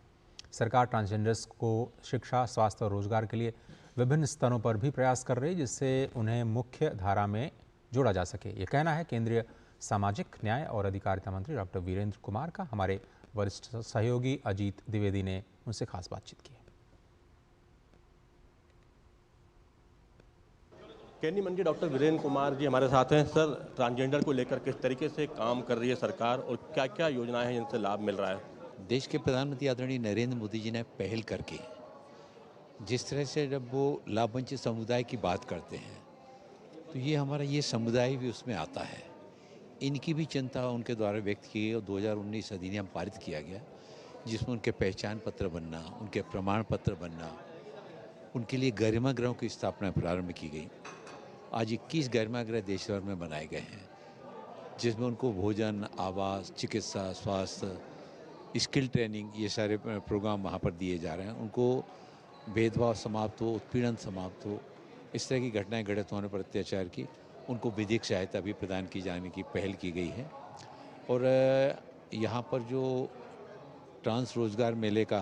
सरकार ट्रांसजेंडर्स को शिक्षा, स्वास्थ्य और रोजगार के लिए विभिन्न स्तरों पर भी प्रयास कर रही है, जिससे उन्हें मुख्य धारा में जोड़ा जा सके। ये कहना है केंद्रीय सामाजिक न्याय और अधिकारिता मंत्री डॉक्टर वीरेंद्र कुमार का। हमारे वरिष्ठ सहयोगी अजीत द्विवेदी ने उनसे खास बातचीत की। केंद्रीय मंत्री डॉक्टर वीरेंद्र कुमार जी हमारे साथ हैं। सर, ट्रांसजेंडर को लेकर किस तरीके से काम कर रही है सरकार और क्या क्या योजनाएं हैं जिनसे लाभ मिल रहा है? देश के प्रधानमंत्री आदरणीय नरेंद्र मोदी जी ने पहल करके जिस तरह से जब वो लाभवंचित समुदाय की बात करते हैं तो ये हमारा ये समुदाय भी उसमें आता है। इनकी भी चिंता उनके द्वारा व्यक्त की गई और 2019 अधिनियम पारित किया गया, जिसमें उनके पहचान पत्र बनना, उनके प्रमाण पत्र बनना, उनके लिए गरिमा गृहों की स्थापना प्रारंभ की गई। आज 21 गरिमा गृह देश भर में बनाए गए हैं, जिसमें उनको भोजन, आवास, चिकित्सा, स्वास्थ्य, स्किल ट्रेनिंग, ये सारे प्रोग्राम वहाँ पर दिए जा रहे हैं। उनको भेदभाव समाप्त हो, उत्पीड़न समाप्त हो, इस तरह की घटनाएं घटित होने पर अत्याचार की उनको विधिक सहायता भी प्रदान की जाने की पहल की गई है। और यहाँ पर जो ट्रांस रोजगार मेले का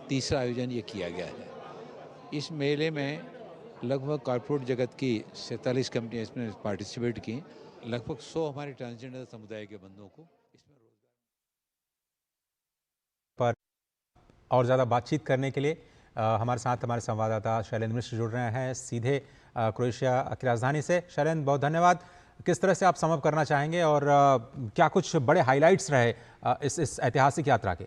तीसरा आयोजन ये किया गया है। इस मेले में लगभग कॉर्पोरेट जगत की 47 कंपनियाँ इसमें पार्टिसिपेट की। लगभग 100 हमारे ट्रांसजेंडर समुदाय के बंधुओं को इसमें पर और ज़्यादा बातचीत करने के लिए हमारे साथ हमारे संवाददाता शैलेंद्र मिश्र जुड़ रहे हैं सीधे क्रोएशिया की राजधानी से। शैलेंद्र, बहुत धन्यवाद। किस तरह से आप समअप करना चाहेंगे और क्या कुछ बड़े हाइलाइट्स रहे इस ऐतिहासिक यात्रा के?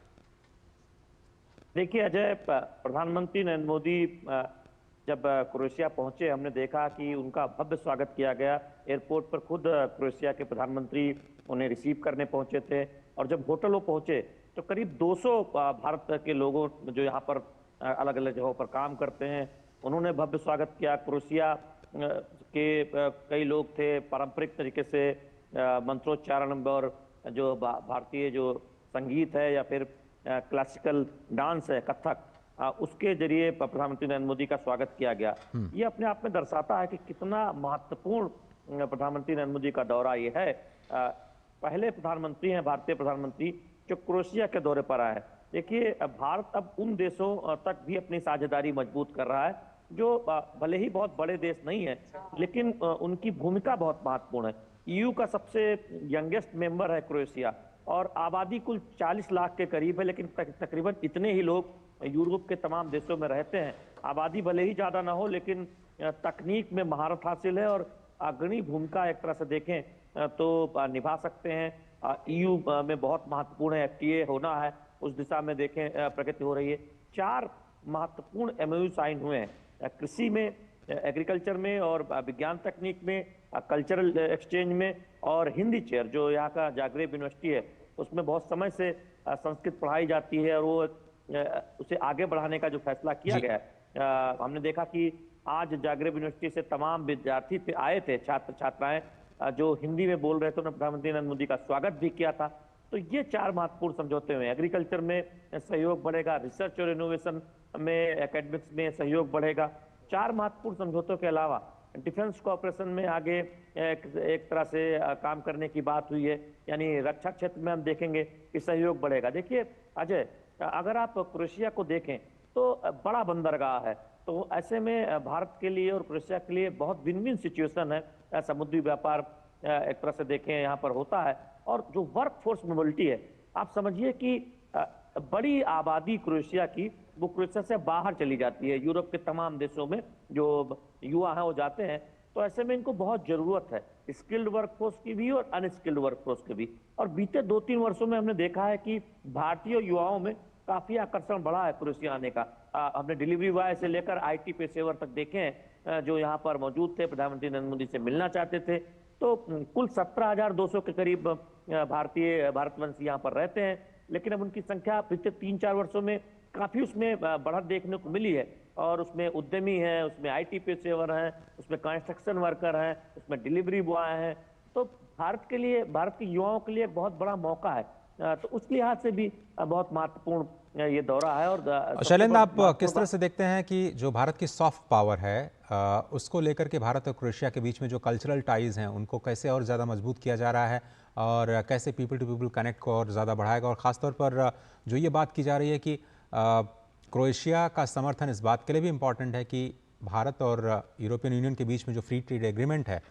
देखिए अजय, प्रधानमंत्री नरेंद्र मोदी जब क्रोएशिया पहुंचे, हमने देखा कि उनका भव्य स्वागत किया गया। एयरपोर्ट पर खुद क्रोएशिया के प्रधानमंत्री उन्हें रिसीव करने पहुंचे थे और जब होटल वो पहुंचे तो करीब 200 भारत के लोगों जो यहाँ पर अलग अलग जगहों पर काम करते हैं, उन्होंने भव्य स्वागत किया। क्रोएशिया के कई लोग थे, पारंपरिक तरीके से मंत्रोच्चारण और जो भारतीय जो संगीत है या फिर क्लासिकल डांस है, कथक, उसके जरिए प्रधानमंत्री नरेंद्र मोदी का स्वागत किया गया। ये अपने आप में दर्शाता है कि कितना महत्वपूर्ण प्रधानमंत्री नरेंद्र मोदी का दौरा ये है। पहले प्रधानमंत्री हैं, भारतीय प्रधानमंत्री, जो क्रोएशिया के दौरे पर आए हैं। देखिए, भारत अब उन देशों तक भी अपनी साझेदारी मजबूत कर रहा है जो भले ही बहुत बड़े देश नहीं है, लेकिन उनकी भूमिका बहुत महत्वपूर्ण है। ईयू का सबसे यंगेस्ट मेंबर है क्रोएशिया और आबादी कुल 40 लाख के करीब है, लेकिन तकरीबन इतने ही लोग यूरोप के तमाम देशों में रहते हैं। आबादी भले ही ज्यादा ना हो, लेकिन तकनीक में महारत हासिल है और अग्रणी भूमिका एक तरह से देखें तो निभा सकते हैं। ईयू में बहुत महत्वपूर्ण है, FTA होना है, उस दिशा में देखें प्रगति हो रही है। 4 महत्वपूर्ण MOU साइन हुए हैं, कृषि में, एग्रीकल्चर में और विज्ञान तकनीक में, कल्चरल एक्सचेंज में और हिंदी चेयर जो यहाँ का जागरेब यूनिवर्सिटी है उसमें बहुत समय से संस्कृत पढ़ाई जाती है और वो उसे आगे बढ़ाने का जो फैसला किया गया है। हमने देखा कि आज जागरेब यूनिवर्सिटी से तमाम विद्यार्थी आए थे, छात्र छात्राएं जो हिंदी में बोल रहे थे, उन्होंने प्रधानमंत्री नरेंद्र मोदी का स्वागत भी किया था। तो ये 4 महत्वपूर्ण समझौते हुए। एग्रीकल्चर में सहयोग बढ़ेगा, रिसर्च और इनोवेशन में, एकेडमिक्स में सहयोग बढ़ेगा। 4 महत्वपूर्ण समझौतों के अलावा डिफेंस कोऑपरेशन में आगे एक तरह से काम करने की बात हुई है, यानी रक्षा क्षेत्र में हम देखेंगे कि सहयोग बढ़ेगा। देखिए अजय, अगर आप क्रोएशिया को देखें तो बड़ा बंदरगाह है, तो ऐसे में भारत के लिए और क्रोएशिया के लिए बहुत विन विन सिचुएशन है। समुद्री व्यापार एक तरह से देखें यहाँ पर होता है और जो वर्क फोर्स मोबिलिटी है, आप समझिए कि बड़ी आबादी क्रोएशिया की वो क्रोएशिया से बाहर चली जाती है। यूरोप के तमाम देशों में जो युवा हैं वो जाते हैं, तो ऐसे में इनको बहुत जरूरत है स्किल्ड वर्कफोर्स की भी और अनस्किल्ड वर्कफोर्स की भी। और बीते 2-3 वर्षों में हमने देखा है कि भारतीय युवाओं में काफी आकर्षण बढ़ा है क्रोएशिया आने का। हमने डिलीवरी बॉय से लेकर IT पेशेवर तक देखे हैं जो यहाँ पर मौजूद थे, प्रधानमंत्री नरेंद्र मोदी से मिलना चाहते थे। तो कुल 17,200 के करीब भारतवंशी यहाँ पर रहते हैं, लेकिन अब उनकी संख्या पिछले 3-4 वर्षों में काफी उसमें बढ़त देखने को मिली है। और उसमें उद्यमी हैं, उसमें IT पेशेवर हैं, उसमें कंस्ट्रक्शन वर्कर हैं, उसमें डिलीवरी बॉय हैं। तो भारत के लिए, भारत के युवाओं के लिए बहुत बड़ा मौका है, तो उस लिहाज से भी बहुत महत्वपूर्ण ये दौरा है। और शैलेंद्र, आप किस तरह से देखते हैं कि जो भारत की सॉफ्ट पावर है उसको लेकर के भारत और क्रोएशिया के बीच में जो कल्चरल टाइज हैं उनको कैसे और ज़्यादा मजबूत किया जा रहा है और कैसे पीपल टू पीपल कनेक्ट को और ज़्यादा बढ़ाएगा? और ख़ासतौर पर जो ये बात की जा रही है कि क्रोएशिया का समर्थन इस बात के लिए भी इम्पॉर्टेंट है कि भारत और यूरोपियन यूनियन के बीच में जो फ्री ट्रेड एग्रीमेंट है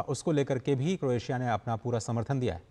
उसको लेकर के भी क्रोएशिया ने अपना पूरा समर्थन दिया है।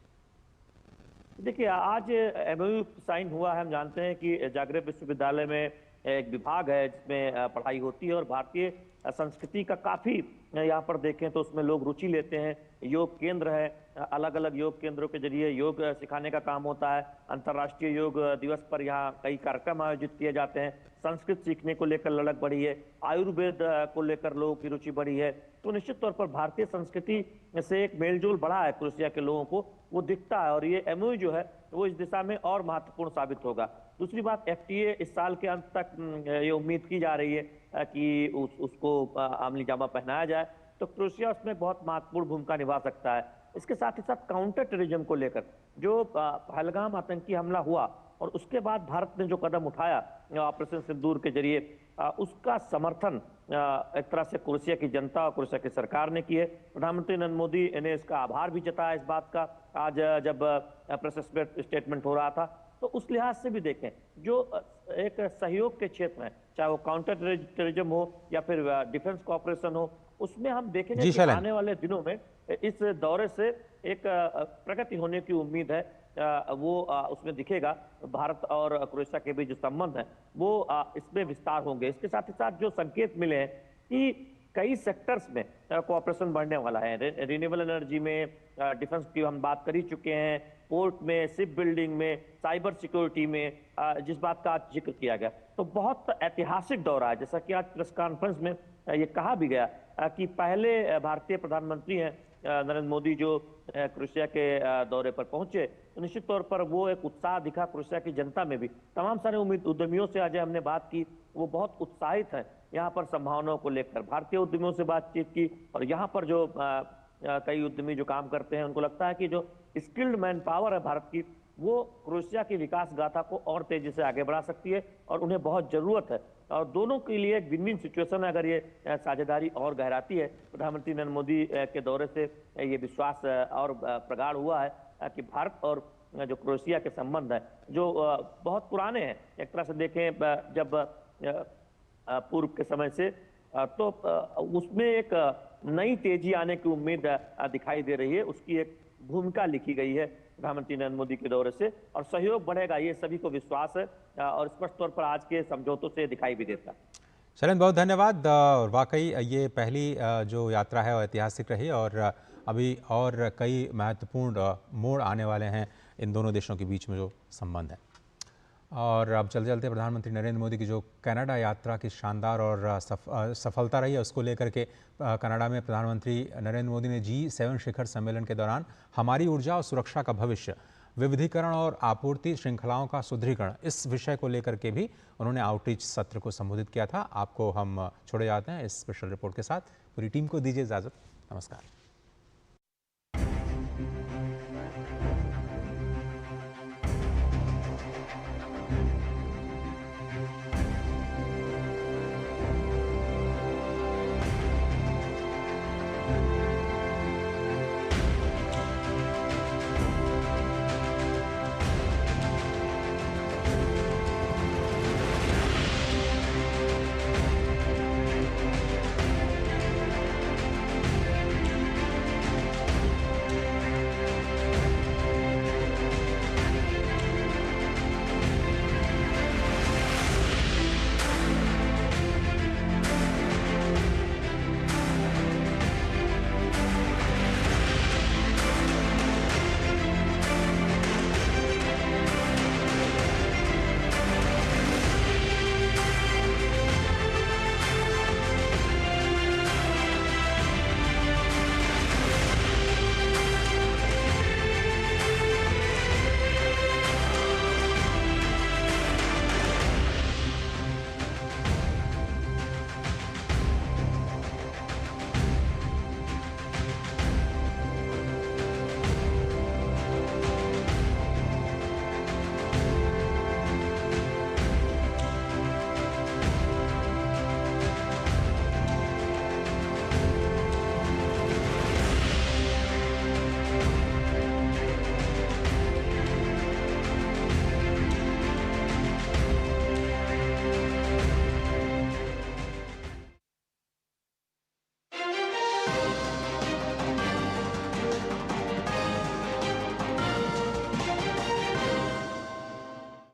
देखिए, आज MOU साइन हुआ है। हम जानते हैं कि जागरेब विश्वविद्यालय में एक विभाग है जिसमें पढ़ाई होती है और भारतीय संस्कृति का काफी यहाँ पर देखें तो उसमें लोग रुचि लेते हैं। योग केंद्र है, अलग अलग योग केंद्रों के जरिए योग सिखाने का काम होता है। अंतर्राष्ट्रीय योग दिवस पर यहाँ कई कार्यक्रम आयोजित किए जाते हैं। संस्कृत सीखने को लेकर ललक बढ़ी है, आयुर्वेद को लेकर लोगों की रुचि बढ़ी है। तो निश्चित तौर पर भारतीय संस्कृति से एक मेलजोल बढ़ा है क्रोएशिया के लोगों को, वो दिखता है और ये MOU जो है वो इस दिशा में और महत्वपूर्ण साबित होगा। दूसरी बात, FTA इस साल के अंत तक ये उम्मीद की जा रही है कि उसको अमली जामा पहनाया जाए, तो क्रोएशिया उसमें बहुत महत्वपूर्ण भूमिका निभा सकता है। इसके साथ ही साथ काउंटर टेररिज्म को लेकर जो पहलगाम आतंकी हमला हुआ और उसके बाद भारत ने जो कदम उठाया ऑपरेशन सिंदूर के जरिए, उसका समर्थन एक तरह से क्रोएशिया की जनता और क्रोएशिया की सरकार ने की है। प्रधानमंत्री नरेंद्र मोदी ने इसका आभार भी जताया इस बात का आज जब प्रेस स्टेटमेंट हो रहा था। तो उस लिहाज से भी देखें जो एक सहयोग के क्षेत्र में, चाहे वो काउंटर टेररिज्म हो या फिर डिफेंस कोऑपरेशन हो, उसमें हम देखेंगे कि आने वाले दिनों में इस दौरे से एक प्रगति होने की उम्मीद है। वो उसमें दिखेगा। भारत और क्रोएशिया के बीच जो संबंध है वो इसमें विस्तार होंगे। इसके साथ ही साथ जो संकेत मिले हैं कि कई सेक्टर्स में कोऑपरेशन बढ़ने वाला है। रिन्यूएबल एनर्जी में, डिफेंस की हम बात कर ही चुके हैं, पोर्ट में, शिप बिल्डिंग में, साइबर सिक्योरिटी में, जिस बात का आज जिक्र किया गया। तो बहुत ऐतिहासिक दौर है, जैसा कि आज प्रेस कॉन्फ्रेंस में ये कहा भी गया कि पहले भारतीय प्रधानमंत्री हैं नरेंद्र मोदी जो क्रोएशिया के दौरे पर पहुंचे, तो निश्चित तौर पर वो एक उत्साह दिखा क्रोएशिया की जनता में भी। तमाम सारे उद्यमियों से आज हमने बात की, वो बहुत उत्साहित हैं यहाँ पर संभावनाओं को लेकर। भारतीय उद्यमियों से बातचीत की और यहाँ पर जो कई उद्यमी जो काम करते हैं, उनको लगता है कि जो स्किल्ड मैन पावर है भारत की, वो क्रोएशिया की विकास गाथा को और तेजी से आगे बढ़ा सकती है और उन्हें बहुत जरूरत है। और दोनों के लिए एक विन विन सिचुएशन है अगर ये साझेदारी और गहराती है। प्रधानमंत्री नरेंद्र मोदी के दौरे से ये विश्वास और प्रगाढ़ हुआ है कि भारत और जो क्रोएशिया के संबंध है जो बहुत पुराने हैं, एक तरह से देखें जब पूर्व के समय से, तो उसमें एक नई तेजी आने की उम्मीद दिखाई दे रही है। उसकी एक भूमिका लिखी गई है प्रधानमंत्री नरेंद्र मोदी के दौरे से, और सहयोग बढ़ेगा ये सभी को विश्वास है और स्पष्ट तौर पर आज के समझौतों से दिखाई भी देता है। शैलेंद्र, बहुत धन्यवाद। वाकई ये पहली जो यात्रा है वो ऐतिहासिक रही और अभी और कई महत्वपूर्ण मोड़ आने वाले हैं इन दोनों देशों के बीच में जो संबंध है। और अब चलते चलते प्रधानमंत्री नरेंद्र मोदी की जो कनाडा यात्रा की शानदार और सफलता रही है, उसको लेकर के कनाडा में प्रधानमंत्री नरेंद्र मोदी ने G7 शिखर सम्मेलन के दौरान हमारी ऊर्जा और सुरक्षा का भविष्य, विविधीकरण और आपूर्ति श्रृंखलाओं का सुदृढ़ीकरण, इस विषय को लेकर के भी उन्होंने आउटरीच सत्र को संबोधित किया था। आपको हम छोड़े जाते हैं इस स्पेशल रिपोर्ट के साथ। पूरी टीम को दीजिए इजाज़त। नमस्कार।